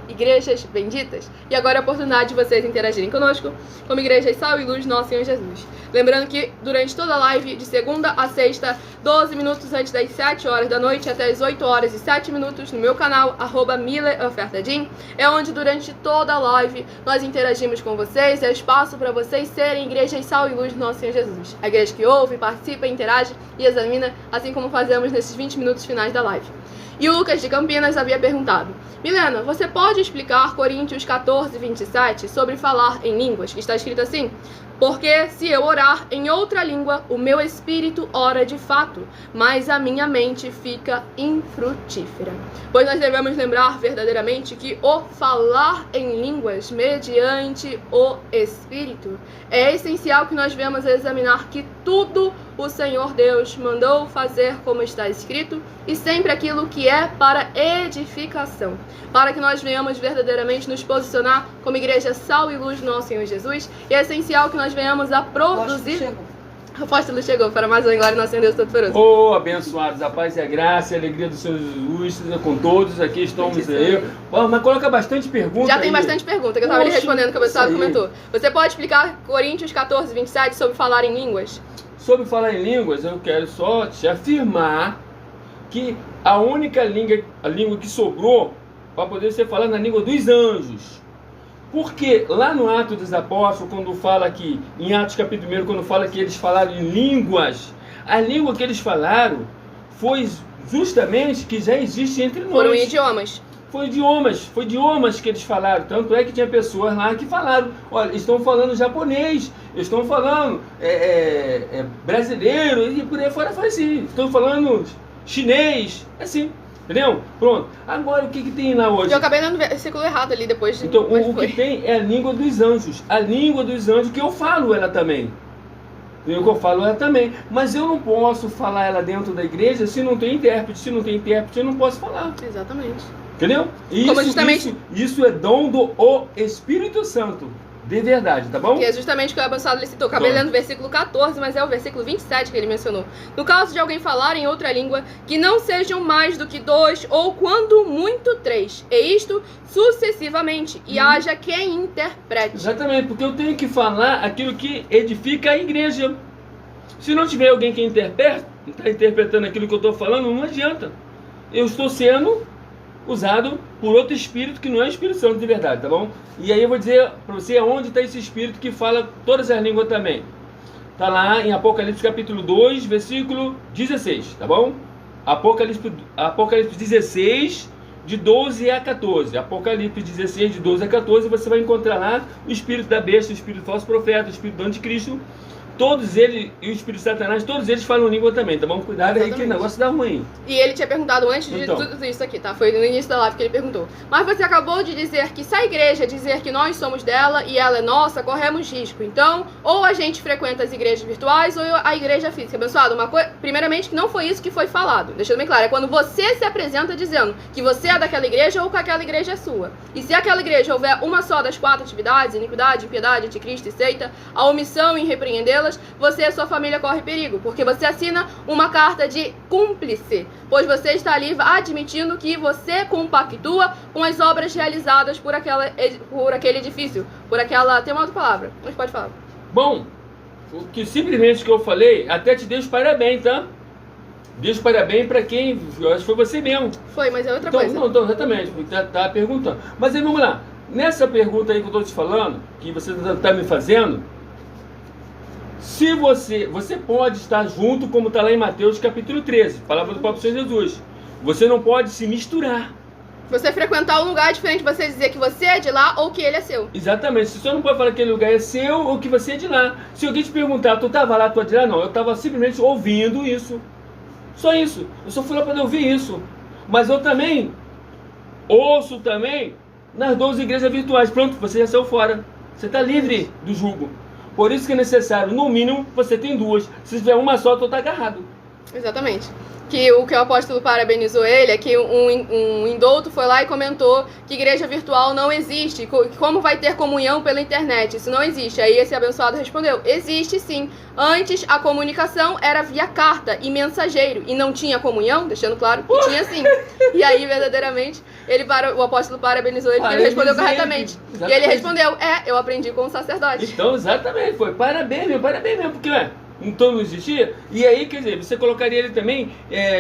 @Igrejas Benditas. E agora é a oportunidade de vocês interagirem conosco, como igreja sal e luz do nosso Senhor Jesus. Lembrando que durante toda a live, de segunda a sexta, 12 minutos antes das 7 horas da noite até as 8 horas e 7 minutos, no meu canal, @MileOfertaDin, é onde durante toda a live nós interagimos com vocês, é espaço para vocês serem igrejas sal e luz do nosso Senhor Jesus. A igreja que ouve, participa, interage e examina, assim como fazemos nesses 20 minutos finais da live. E o Lucas de Campinas havia perguntado: Milena, você pode explicar Coríntios 14, 27 sobre falar em línguas? Que está escrito assim: porque se eu orar em outra língua, o meu espírito ora de fato, mas a minha mente fica infrutífera. Pois nós devemos lembrar verdadeiramente que o falar em línguas mediante o Espírito é essencial que nós venhamos a examinar que tudo o Senhor Deus mandou fazer como está escrito e sempre aquilo que é para edificação, para que nós venhamos verdadeiramente nos posicionar como igreja sal e luz do nosso Senhor Jesus. E é essencial que nós venhamos a produzir. O apóstolo chegou para mais uma glória do nosso Senhor Deus Todo-Poderoso. Oh, abençoados, a paz e a graça e a alegria do Senhor Jesus seja com todos. Aqui estamos aí. Mas coloca bastante pergunta. Já tem aí. Bastante pergunta que eu estava respondendo, que o pessoal comentou. Você pode explicar Coríntios 14, 27 sobre falar em línguas? Sobre falar em línguas, eu quero só te afirmar que a única língua que sobrou para poder ser falada na língua dos anjos. Porque lá no Atos dos Apóstolos, quando fala aqui, em Atos capítulo 1, quando fala que eles falaram em línguas, a língua que eles falaram foi justamente que já existe entre nós. Foram idiomas. Foi idiomas que eles falaram. Tanto é que tinha pessoas lá que falaram: olha, estão falando japonês, estão falando brasileiro, e por aí fora foi assim. Estão falando chinês, assim. Entendeu? Pronto. Agora o que tem lá hoje? Eu acabei dando o versículo errado ali depois. Então, o que tem é a língua dos anjos. A língua dos anjos que eu falo ela também. Mas eu não posso falar ela dentro da igreja se não tem intérprete. Se não tem intérprete, eu não posso falar. Exatamente. Entendeu? Isso é dom do Espírito Santo. De verdade, tá bom? Que é justamente o que o abençoado citou. Acabei lendo o versículo 14, mas é o versículo 27 que ele mencionou. No caso de alguém falar em outra língua, que não sejam mais do que 2, ou quando muito 3. E isto sucessivamente. E haja quem interprete. Exatamente, porque eu tenho que falar aquilo que edifica a igreja. Se não tiver alguém que está interpretando aquilo que eu estou falando, não adianta. Eu estou sendo usado por outro espírito que não é o Espírito Santo de verdade, tá bom? E aí eu vou dizer para você onde está esse espírito que fala todas as línguas também. Está lá em Apocalipse capítulo 2, versículo 16, tá bom? Apocalipse 16, de 12 a 14. Apocalipse 16, de 12 a 14, você vai encontrar lá o espírito da besta, o espírito do falso profeta, o espírito do anticristo. Todos eles, e o espírito de Satanás, todos eles falam língua também, tá bom? Cuidado aí que o negócio dá ruim. E ele tinha perguntado antes de tudo isso aqui, tá? Foi no início da live que ele perguntou. Mas você acabou de dizer que se a igreja dizer que nós somos dela e ela é nossa, corremos risco. Então, ou a gente frequenta as igrejas virtuais ou a igreja física. Abençoado, primeiramente que não foi isso que foi falado. Deixando bem claro, é quando você se apresenta dizendo que você é daquela igreja ou que aquela igreja é sua. E se aquela igreja houver uma só das 4 atividades, iniquidade, impiedade, anticristo e seita, a omissão em repreendê-la delas, você e a sua família correm perigo, porque você assina uma carta de cúmplice, pois você está ali admitindo que você compactua com as obras realizadas por aquele edifício, por aquela... Tem uma outra palavra, mas pode falar. Bom, o que simplesmente que eu falei, até te dei os parabéns, tá? Dei os parabéns para quem, eu acho que foi você mesmo. Foi, mas é outra Então, coisa. não, então, exatamente, tá perguntando. Mas aí vamos lá, nessa pergunta aí que eu estou te falando, que você está me fazendo, se você pode estar junto, como está lá em Mateus capítulo 13, palavra do próprio Senhor Jesus. Você não pode se misturar. Você frequentar um lugar diferente, você dizer que você é de lá ou que ele é seu. Exatamente, você só não pode falar que aquele lugar é seu ou que você é de lá. Se alguém te perguntar, tu estava lá, tu é de lá? Não, eu estava simplesmente ouvindo isso. Só isso, eu só fui lá para ouvir isso. Mas eu também ouço também nas 12 igrejas virtuais. Pronto, você já saiu fora. Você está livre do julgo. Por isso que é necessário, no mínimo, você tem duas. Se tiver uma só, tu está agarrado. Exatamente. Que o apóstolo parabenizou ele é que um indouto foi lá e comentou que igreja virtual não existe. Como vai ter comunhão pela internet? Isso não existe. Aí esse abençoado respondeu: existe sim. Antes a comunicação era via carta e mensageiro e não tinha comunhão, deixando claro que tinha sim. E aí verdadeiramente o apóstolo parabenizou ele porque ele respondeu corretamente. Exatamente. E ele respondeu: eu aprendi com o sacerdote. Então, exatamente, foi parabéns mesmo, porque então não existia. E aí, quer dizer, você colocaria ele também,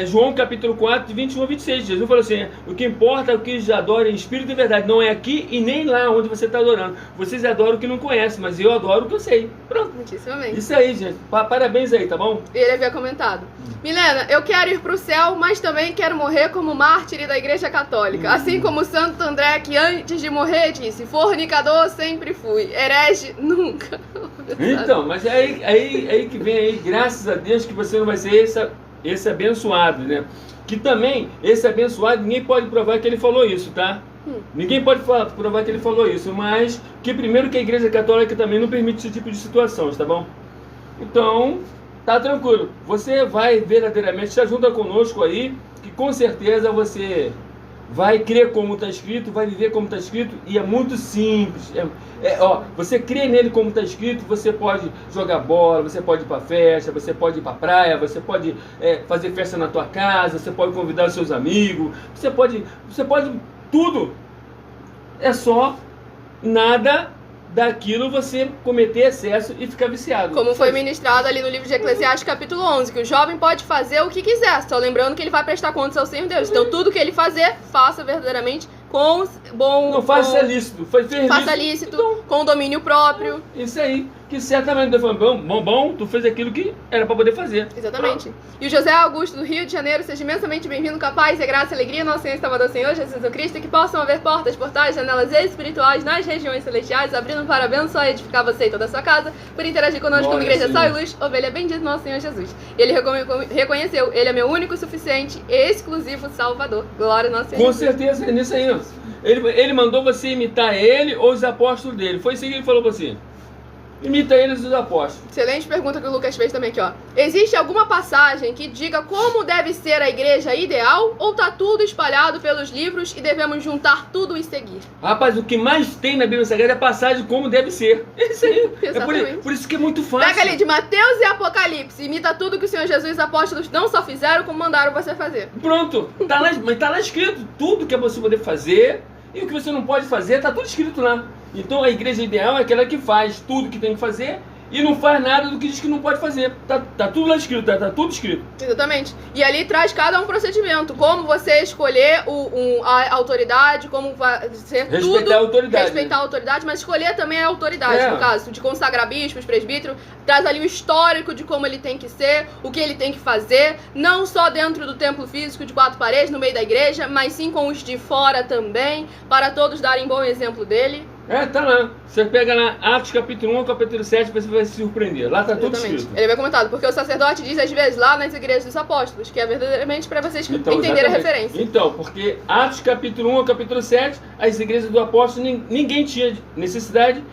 João capítulo 4, de 21 a 26. Jesus falou assim: o que importa é o que eles adorem em espírito e verdade. Não é aqui e nem lá onde você está adorando. Vocês adoram o que não conhecem, mas eu adoro o que eu sei. Pronto. Muitíssimamente. Isso aí, gente. Parabéns aí, tá bom? Ele havia comentado: Milena, eu quero ir pro céu, mas também quero morrer como mártir da Igreja Católica. Assim como Santo André, que antes de morrer disse: fornicador sempre fui, herege nunca. Então, mas aí que vem aí, graças a Deus que você não vai ser esse abençoado, né? Que também, esse abençoado, ninguém pode provar que ele falou isso, tá? Ninguém pode provar que ele falou isso, mas que primeiro que a Igreja Católica também não permite esse tipo de situações, tá bom? Então, tá tranquilo. Você vai verdadeiramente, se junta conosco aí, que com certeza você vai crer como está escrito, vai viver como está escrito, e é muito simples. Você crê nele como está escrito, você pode jogar bola, você pode ir para festa, você pode ir para praia, você pode fazer festa na tua casa, você pode convidar os seus amigos, você pode tudo. É só nada daquilo você cometer excesso e ficar viciado. Como foi ministrado ali no livro de Eclesiastes capítulo 11, que o jovem pode fazer o que quiser, só lembrando que ele vai prestar contas ao Senhor Deus. Então tudo que ele fazer, faça verdadeiramente com bom... Não faça lícito, faça lícito, então, com domínio próprio. Isso aí, que certamente Deus falou: bom, tu fez aquilo que era para poder fazer. Exatamente. Pronto. E o José Augusto do Rio de Janeiro, seja imensamente bem-vindo, capaz e graça e alegria, nosso Senhor e Salvador Senhor Jesus Cristo, que possam haver portas, portais, janelas espirituais nas regiões celestiais, abrindo para abençoar e edificar você e toda a sua casa, por interagir conosco como Igreja Sal e Luz, ovelha bendita nosso Senhor Jesus. Ele reconheceu: ele é meu único, suficiente e exclusivo Salvador. Glória ao nosso Senhor. Com certeza, é nisso aí, ó. Ele mandou você imitar ele ou os apóstolos dele. Foi isso que ele falou pra você. Imita eles e os apóstolos. Excelente pergunta que o Lucas fez também aqui, ó. Existe alguma passagem que diga como deve ser a igreja ideal? Ou tá tudo espalhado pelos livros e devemos juntar tudo e seguir? Rapaz, o que mais tem na Bíblia Sagrada é a passagem como deve ser. É isso aí. Exatamente. Por isso que é muito fácil. Pega ali de Mateus e Apocalipse. Imita tudo que o Senhor Jesus e os apóstolos não só fizeram, como mandaram você fazer. Pronto. Mas tá lá escrito tudo que você poder fazer e o que você não pode fazer, tá tudo escrito lá. Então a igreja ideal é aquela que faz tudo que tem que fazer e não faz nada do que diz que não pode fazer. Tá tudo lá escrito, tá tudo escrito. Exatamente. E ali traz cada um procedimento. Como você escolher a autoridade, como ser Respeitar tudo. a autoridade. Respeitar a autoridade, mas escolher também a autoridade, no caso, de consagrar bispos, presbíteros. Traz ali o histórico de como ele tem que ser, o que ele tem que fazer, não só dentro do templo físico de 4 paredes, no meio da igreja, mas sim com os de fora também, para todos darem bom exemplo dele. Tá lá. Você pega lá Atos capítulo 1, capítulo 7, você vai se surpreender. Lá tá tudo escrito. Ele vai comentado, porque o sacerdote diz às vezes lá nas igrejas dos apóstolos, que é verdadeiramente para vocês entenderem a referência. Então, porque Atos capítulo 1 ao capítulo 7, as igrejas do apóstolo, ninguém tinha necessidade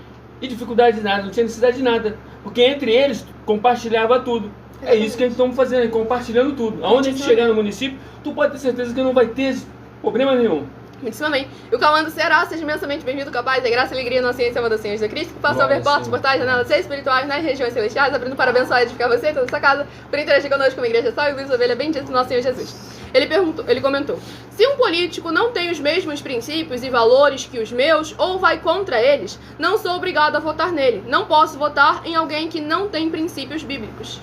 e dificuldade de nada, não tinha necessidade de nada. Porque entre eles compartilhava tudo. É isso que a gente estamos fazendo, compartilhando tudo. Aonde a gente chegar no município, tu pode ter certeza que não vai ter problema nenhum. Muitíssimo amém. E o Calando será, seja imensamente bem-vindo, capaz de graça e alegria na ciência Salvador Senhor Jesus Cristo, que possa Glória haver portas, Senhor. portais, janelas espirituais nas regiões celestiais, abrindo para abençoar e edificar você e toda a sua casa, por interagir conosco como Igreja Sal e Luz Ovelha Bendita do nosso Senhor Jesus. Ele comentou: se um político não tem os mesmos princípios e valores que os meus, ou vai contra eles, não sou obrigado a votar nele. Não posso votar em alguém que não tem princípios bíblicos.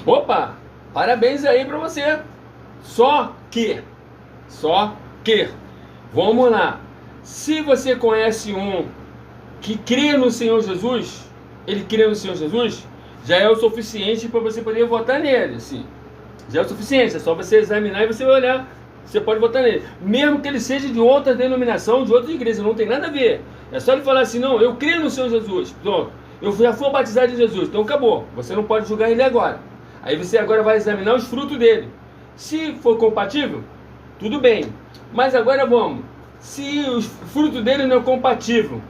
Opa, parabéns aí pra você. Só que, vamos lá. Se você conhece um que crê no Senhor Jesus, ele crê no Senhor Jesus, já é o suficiente para você poder votar nele, sim. Já é o suficiente, é só você examinar e você vai olhar, você pode votar nele. Mesmo que ele seja de outra denominação, de outra igreja, não tem nada a ver. É só ele falar assim, não, eu creio no Senhor Jesus, pronto, eu já fui batizado em Jesus, então acabou, você não pode julgar ele agora. Aí você agora vai examinar os frutos dele. Se for compatível, tudo bem. Mas agora vamos, se o fruto dele não é compatível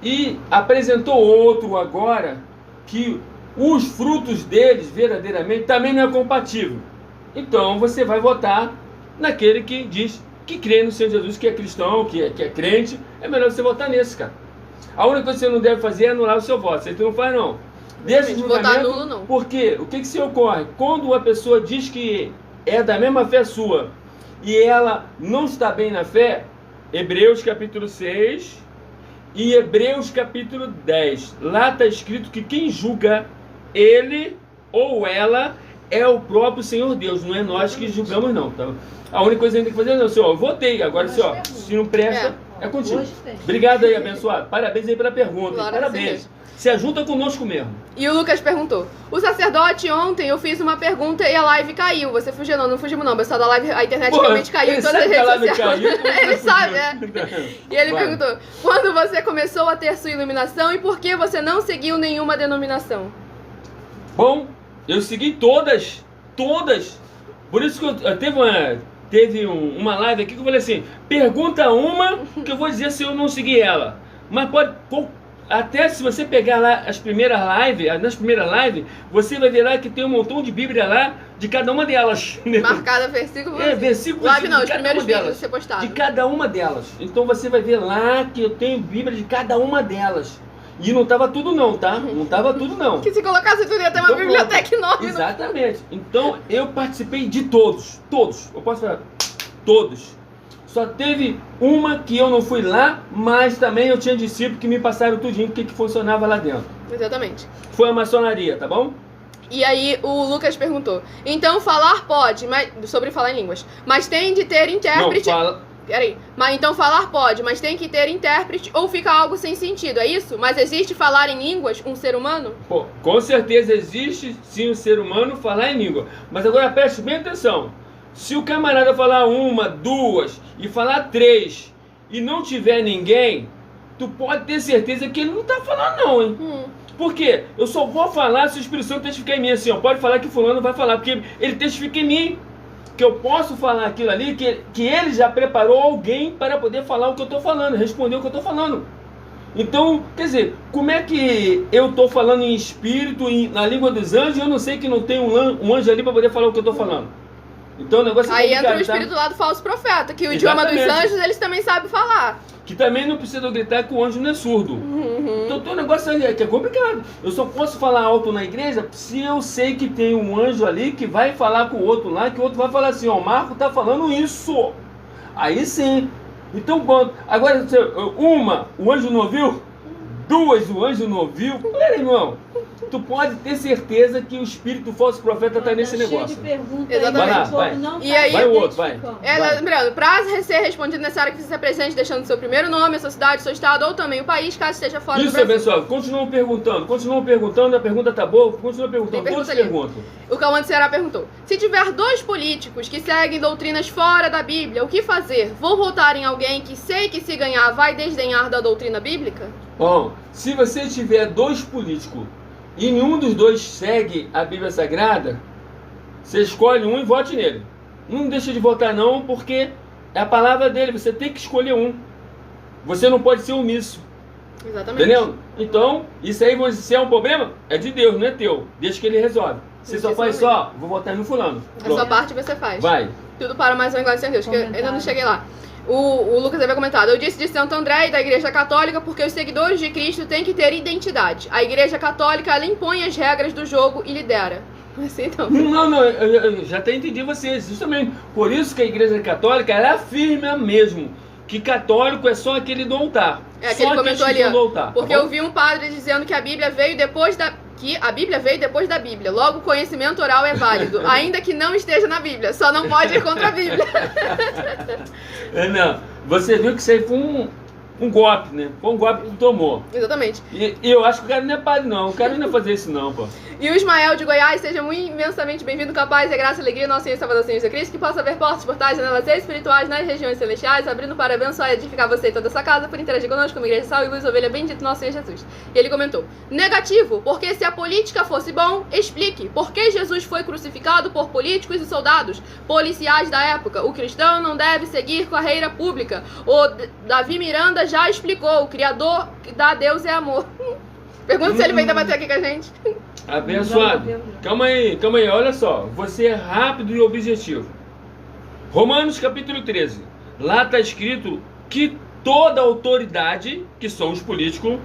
e apresentou outro agora que os frutos deles verdadeiramente também não é compatível, então você vai votar naquele que diz que crê no Senhor Jesus, que é cristão, que é crente. É melhor você votar nesse, cara. A única coisa que você não deve fazer é anular o seu voto. Você não faz, não. Deixa de votar nulo, não. Porque o que se ocorre? Quando a pessoa diz que é da mesma fé sua e ela não está bem na fé, Hebreus capítulo 6 e Hebreus capítulo 10. Lá está escrito que quem julga ele ou ela é o próprio Senhor Deus, não é nós que julgamos, não. Tá? A única coisa que a gente tem que fazer é, senhor, eu votei, agora senhor, se não presta, é contigo. Obrigado aí, abençoado. Parabéns aí pela pergunta. Glória a Parabéns. Deus. Se ajunta conosco mesmo. E o Lucas perguntou: o sacerdote, ontem eu fiz uma pergunta e a live caiu. Você fugiu? Não, não fugimos não. O pessoal da live, a internet realmente caiu em todas as redes sociais. Ele sabe, é. E ele perguntou: quando você começou a ter sua iluminação e por que você não seguiu nenhuma denominação? Bom, eu segui todas. Por isso que teve uma live aqui que eu falei assim, pergunta uma que eu vou dizer se eu não segui ela. Mas até se você pegar lá nas primeiras lives, você vai ver lá que tem um montão de Bíblia lá, de cada uma delas. Marcada versículo. Versículo live não, de os cada primeiros uma vídeos delas. que você postava. De cada uma delas. Então você vai ver lá que eu tenho Bíblia de cada uma delas. E não estava tudo não, tá? Não estava tudo não. Que se colocasse tudo ia ter uma Então, biblioteca enorme. Exatamente. Então eu participei de todos. Eu posso falar todos. Só teve uma que eu não fui lá, mas também eu tinha discípulos que me passaram tudinho o que funcionava lá dentro. Exatamente. Foi a maçonaria, tá bom? E aí o Lucas perguntou: então falar pode, sobre falar em línguas, mas tem de ter intérprete. Não, fala. Peraí, mas então falar pode, mas tem que ter intérprete ou fica algo sem sentido, é isso? Mas existe falar em línguas um ser humano? Pô, com certeza existe sim um ser humano falar em língua. Mas agora preste bem atenção. Se o camarada falar uma, duas e falar três e não tiver ninguém, tu pode ter certeza que ele não tá falando não, hein? Por quê? Eu só vou falar se o Espírito Santo testificar em mim, assim, ó. Pode falar que fulano vai falar, porque ele testifica em mim. Que eu posso falar aquilo ali, que ele já preparou alguém para poder falar o que eu estou falando, responder o que eu estou falando. Então, quer dizer, como é que eu estou falando em espírito, na língua dos anjos, e eu não sei que não tem um anjo ali para poder falar o que eu estou falando? Então o negócio aí é entra o espírito lá do falso profeta, que o Exatamente. idioma dos anjos eles também sabem falar. Que também não precisa gritar que o anjo não é surdo. Então tem um negócio aí que é complicado. Eu só posso falar alto na igreja se eu sei que tem um anjo ali que vai falar com o outro lá, que o outro vai falar assim, ó, o Marco tá falando isso. Aí sim. Então quando... Agora, uma, o anjo não ouviu? Duas, o anjo não ouviu? Pera, irmão. Tu pode ter certeza que o espírito do falso profeta está nesse negócio. Exatamente. Vai. E aí, vai o outro, vai. Lembrando, para ser respondido necessário que você se apresente deixando seu primeiro nome, a sua cidade, seu estado ou também o país, caso esteja fora do Isso, Brasil. pessoal, continuam perguntando, a pergunta tá boa, continuam perguntando, Tem todos pergunta ali. perguntam. O Calmante Ceará perguntou: se tiver dois políticos que seguem doutrinas fora da Bíblia, o que fazer? Vou votar em alguém que sei que se ganhar vai desdenhar da doutrina bíblica? Bom, se você tiver dois políticos e nenhum dos dois segue a Bíblia Sagrada, você escolhe um e vote nele. Não deixa de votar não, porque é a palavra dele, você tem que escolher um. Você não pode ser omisso. Exatamente. Entendeu? Então, isso aí, se é um problema, é de Deus, não é teu. Deixa que ele resolve. Você só faz só, vou votar no fulano. A sua parte você faz. Vai. Tudo para mais uma glória sem Deus, que eu ainda não cheguei lá. O Lucas havia comentado, eu disse de Santo André e da Igreja Católica porque os seguidores de Cristo têm que ter identidade. A Igreja Católica, ela impõe as regras do jogo e lidera. Assim, então. Não, eu já até entendi vocês. Justamente por isso que a Igreja Católica, ela afirma mesmo que católico é só aquele do altar. É, que ele comentou ali, do altar, porque tá bom? eu vi um padre dizendo que a Bíblia veio depois da Bíblia. Logo, o conhecimento oral é válido, ainda que não esteja na Bíblia. Só não pode ir contra a Bíblia. Não, você viu que isso aí foi um golpe, né? Foi um golpe que tomou. Exatamente. E eu acho que o cara não é padre, não. O cara não ia fazer isso, não, pô. E o Ismael de Goiás, seja muito imensamente bem-vindo, capaz, graça e alegria, nosso Senhor e Salvador Senhor Jesus Cristo, que possa haver portas, portais, janelas espirituais nas regiões celestiais, abrindo para abençoar e edificar você e toda essa casa, por interagir conosco, como igreja sal e luz, ovelha bendito, nosso Senhor Jesus. E ele comentou, negativo, porque se a política fosse bom, explique, por que Jesus foi crucificado por políticos e soldados, policiais da época? O cristão não deve seguir carreira pública. O Davi Miranda já explicou, o Criador da Deus é amor. Pergunta se ele vem debater aqui com a gente. Abençoado. Calma aí, olha só. Você é rápido e objetivo. Romanos capítulo 13. Lá está escrito que toda autoridade, que são os políticos,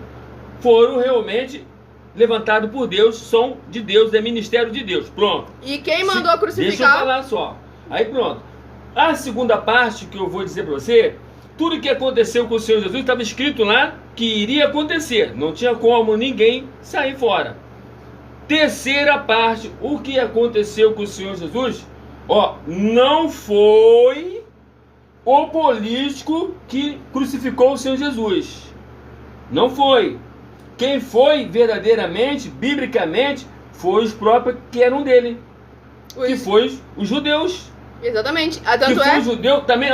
foram realmente levantados por Deus, são de Deus, é ministério de Deus. Pronto. E quem mandou crucificar? Deixa eu falar só. Aí pronto. A segunda parte que eu vou dizer para você, tudo que aconteceu com o Senhor Jesus estava escrito lá que iria acontecer. Não tinha como ninguém sair fora. Terceira parte, o que aconteceu com o Senhor Jesus, não foi o político que crucificou o Senhor Jesus. Não foi. Quem foi verdadeiramente, biblicamente, foi os próprios que eram dele. Que foi os judeus. Exatamente. Que foi o judeu, também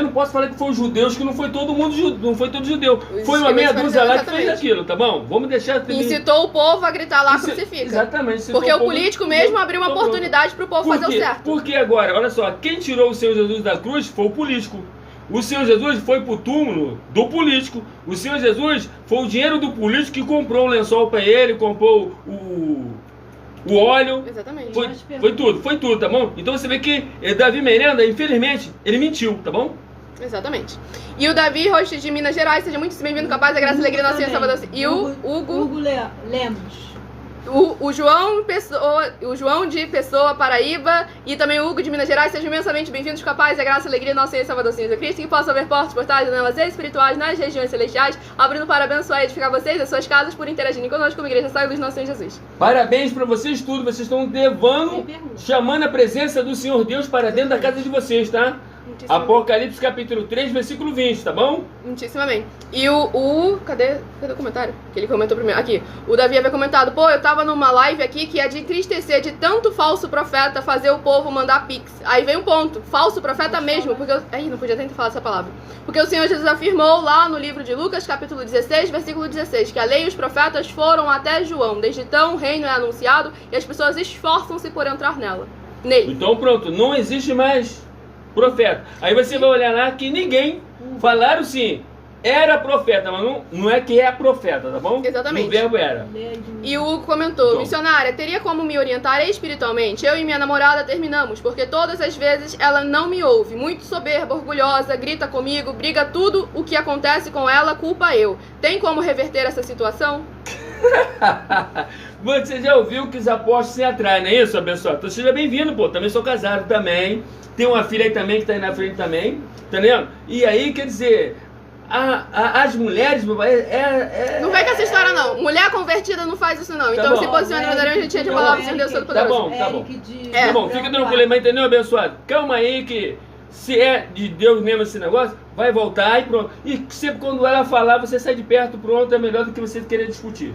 não posso falar que foi os judeus, que não foi todo mundo, não foi todo judeu. Foi uma meia dúzia lá que fez aquilo, tá bom? Vamos deixar... Incitou o povo a gritar lá, crucifica. Exatamente. Porque o político mesmo abriu uma oportunidade pro povo fazer o certo. Porque agora, olha só, quem tirou o Senhor Jesus da cruz foi o político. O Senhor Jesus foi pro túmulo do político. O Senhor Jesus foi o dinheiro do político que comprou um lençol para ele, comprou o óleo. Exatamente. Foi tudo, tá bom? Então você vê que Davi Miranda, infelizmente, ele mentiu, tá bom? Exatamente. E o Davi Rocha de Minas Gerais, seja muito bem-vindo, capaz da graça e alegria, nosso Senhor Salvador. E o Hugo Lemos. O João de Pessoa, Paraíba, e também o Hugo de Minas Gerais, sejam imensamente bem-vindos, capaz da graça e alegria, nosso Senhor Salvador Senhor Jesus Cristo, que possa haver portas, portais, janelas espirituais nas regiões celestiais, abrindo para abençoar e edificar vocês e as suas casas por interagirem conosco como igreja sal e luz, nosso Senhor Jesus. Parabéns para vocês tudo, vocês estão chamando a presença do Senhor Deus para dentro da casa de vocês, tá? Apocalipse capítulo 3, versículo 20, tá bom? Muitíssimamente. E cadê o comentário? Que ele comentou primeiro. Aqui. O Davi havia comentado, eu tava numa live aqui que é de entristecer de tanto falso profeta fazer o povo mandar pix. Aí vem um ponto. Falso profeta mesmo, porque não podia tentar falar essa palavra. Porque o Senhor Jesus afirmou lá no livro de Lucas, capítulo 16, versículo 16, que a lei e os profetas foram até João. Desde então o reino é anunciado e as pessoas esforçam-se por entrar nele. Então pronto, não existe mais profeta. Aí você vai olhar lá que ninguém falaram sim, era profeta, mas não é que é profeta, tá bom? Exatamente. O verbo era. E o Hugo comentou, missionária, teria como me orientar espiritualmente? Eu e minha namorada terminamos, porque todas as vezes ela não me ouve. Muito soberba, orgulhosa, grita comigo, briga tudo o que acontece com ela, culpa eu. Tem como reverter essa situação? Você já ouviu que os apóstolos se atraem, não é isso, abençoado? Então seja bem-vindo, também sou casado também. Tem uma filha aí também que tá aí na frente também, tá entendendo? E aí, quer dizer, as mulheres... Não vem com essa história, não. Mulher convertida não faz isso, não. Então se posicione verdadeiramente, a gente tinha de falar pro Senhor Deus Todo-Poderoso. Tá bom. Tá bom, fica tranquilo, mas entendeu, abençoado? Calma aí que se é de Deus mesmo esse negócio, vai voltar e pronto. E sempre quando ela falar, você sai de perto, pronto, é melhor do que você querer discutir.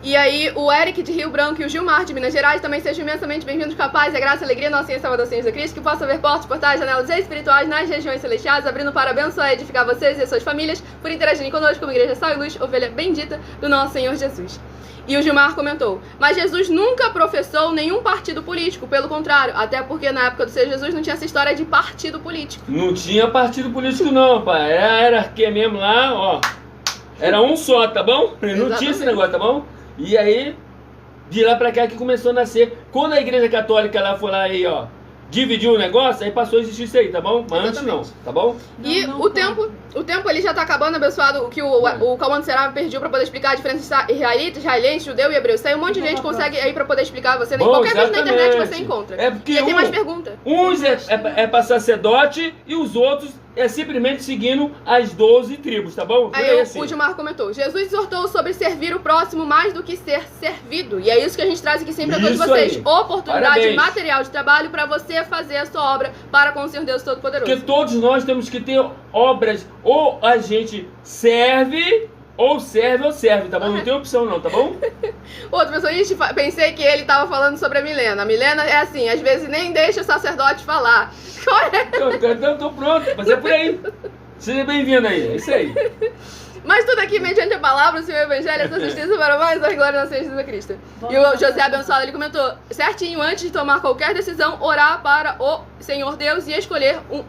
E aí, o Eric de Rio Branco e o Gilmar de Minas Gerais também sejam imensamente bem-vindos, capaz, a graça e alegria, nosso Senhor Salvador Senhor Jesus Cristo, que possa haver portas, portais, janelas espirituais nas regiões celestiais, abrindo para abençoar e edificar vocês e as suas famílias, por interagirem conosco como igreja sal e luz, ovelha bendita do nosso Senhor Jesus. E o Gilmar comentou, mas Jesus nunca professou nenhum partido político, pelo contrário, até porque na época do Senhor Jesus não tinha essa história de partido político. Não tinha partido político não, pai, era a hierarquia mesmo lá, era um só, tá bom? Não tinha esse negócio, tá bom? E aí, de lá pra cá que começou a nascer. Quando a igreja católica lá foi lá aí, dividiu o negócio, aí passou a existir isso aí, tá bom? Mas antes não, tá bom? E Não, o tempo ele já tá acabando, abençoado, o que o Cauã Será pediu pra poder explicar a diferença entre israelense, judeu e hebreu. Isso aí um monte de gente consegue aí pra poder explicar a você. Bom, Qualquer vídeo na internet exatamente. você encontra. É porque e aí tem mais pergunta. uns é pra sacerdote e os outros é simplesmente seguindo as 12 tribos, tá bom? Por Aí assim. o Gilmar comentou: Jesus exortou sobre servir o próximo mais do que ser servido. E é isso que a gente traz aqui sempre a todos Isso vocês. aí. Oportunidade, Parabéns. material de trabalho pra você fazer a sua obra para com o Senhor Deus Todo-Poderoso. Porque todos nós temos que ter obras, ou a gente serve, ou serve, tá bom? Não tem opção não, tá bom? Outra pessoa, pensei que ele tava falando sobre a Milena. A Milena é assim, às vezes nem deixa o sacerdote falar. Qual é? Então tô pronto, mas é por aí. Seja bem-vindo aí, é isso aí. Mas tudo aqui mediante a palavra, o Senhor Evangelho, essa justiça para mais a glória da Senhor Jesus Cristo. E o José Abençoado, ele comentou, certinho, antes de tomar qualquer decisão, orar para o Senhor Deus e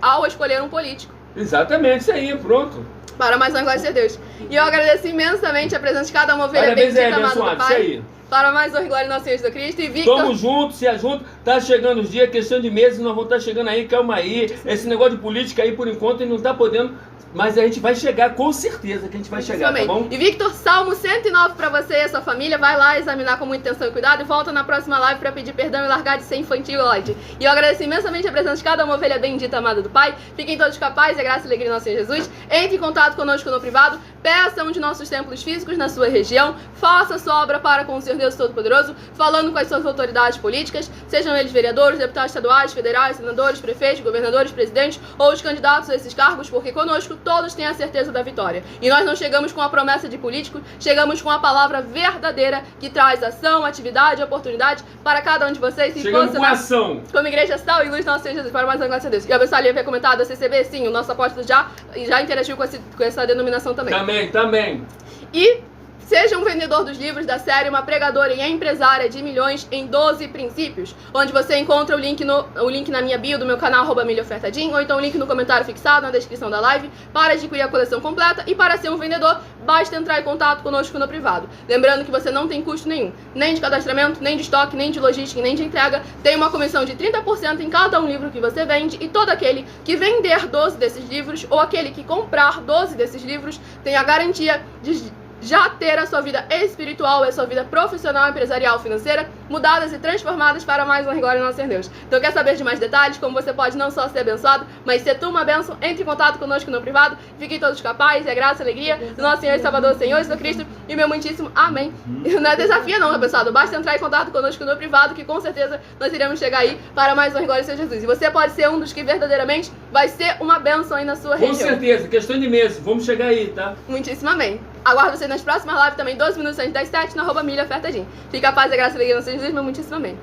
ao escolher um político. Exatamente, isso aí, pronto. Para mais uma glória de Deus. E eu agradeço imensamente a presença de cada uma ovelha Parabéns aí, bendita, amada do abençoado, isso Pai. aí. Para mais uma glória do nosso Senhor Jesus Cristo. E Victor... Tamo junto, se ajunta, tá chegando os dias, questão de meses, nós vamos estar chegando aí, calma aí. Esse negócio de política aí, por enquanto, ele não tá podendo, mas a gente vai chegar, com certeza que a gente vai chegar, tá bom? E Victor, Salmo 109 pra você e a sua família, vai lá examinar com muita atenção e cuidado e volta na próxima live pra pedir perdão e largar de ser infantilóide. E eu agradeço imensamente a presença de cada uma ovelha bendita, amada do Pai. Fiquem todos capazes, a graça e a alegria do nosso Senhor Jesus. Entre em contato conosco no privado, peça um de nossos templos físicos na sua região, faça a sua obra para com o Senhor Deus Todo-Poderoso, falando com as suas autoridades políticas, sejam eles vereadores, deputados estaduais, federais, senadores, prefeitos, governadores, presidentes ou os candidatos a esses cargos, porque conosco todos têm a certeza da vitória. E nós não chegamos com a promessa de político, chegamos com a palavra verdadeira que traz ação, atividade, oportunidade para cada um de vocês. Chegamos com ação. Como igreja sal e luz do nosso Senhor Jesus, para mais uma glória a Deus. E a pessoa ali havia comentado, a CCB, sim, o nosso apóstolo já interagiu com essa denominação também. Também. E seja um vendedor dos livros da série Uma Pregadora e Empresária de Milhões em 12 Princípios, onde você encontra o link na minha bio do meu canal @milhaofertadim, ou então o link no comentário fixado na descrição da live para adquirir a coleção completa. E para ser um vendedor, basta entrar em contato conosco no privado. Lembrando que você não tem custo nenhum, nem de cadastramento, nem de estoque, nem de logística, nem de entrega. Tem uma comissão de 30% em cada um livro que você vende, e todo aquele que vender 12 desses livros, ou aquele que comprar 12 desses livros, tem a garantia de já ter a sua vida espiritual e a sua vida profissional, empresarial, financeira mudadas e transformadas para mais uma glória do nosso Senhor Deus. Então, quer saber de mais detalhes, como você pode não só ser abençoado, mas ser tu uma bênção? Entre em contato conosco no privado. Fiquem todos capazes, é graça e alegria do nosso Senhor e Salvador, Senhor Jesus Cristo, e meu muitíssimo amém. Não é desafio não, abençoado, basta entrar em contato conosco no privado, que com certeza nós iremos chegar aí para mais uma glória do Senhor Jesus. E você pode ser um dos que verdadeiramente vai ser uma bênção aí na sua região. Com certeza, questão de meses, vamos chegar aí, tá? Muitíssimo amém. Aguardo você nas próximas lives também, 12 minutos antes das 7, na @milhaofertadim. Fica a paz e a graça e a alegria do Senhor Jesus, meu muitíssimo amém.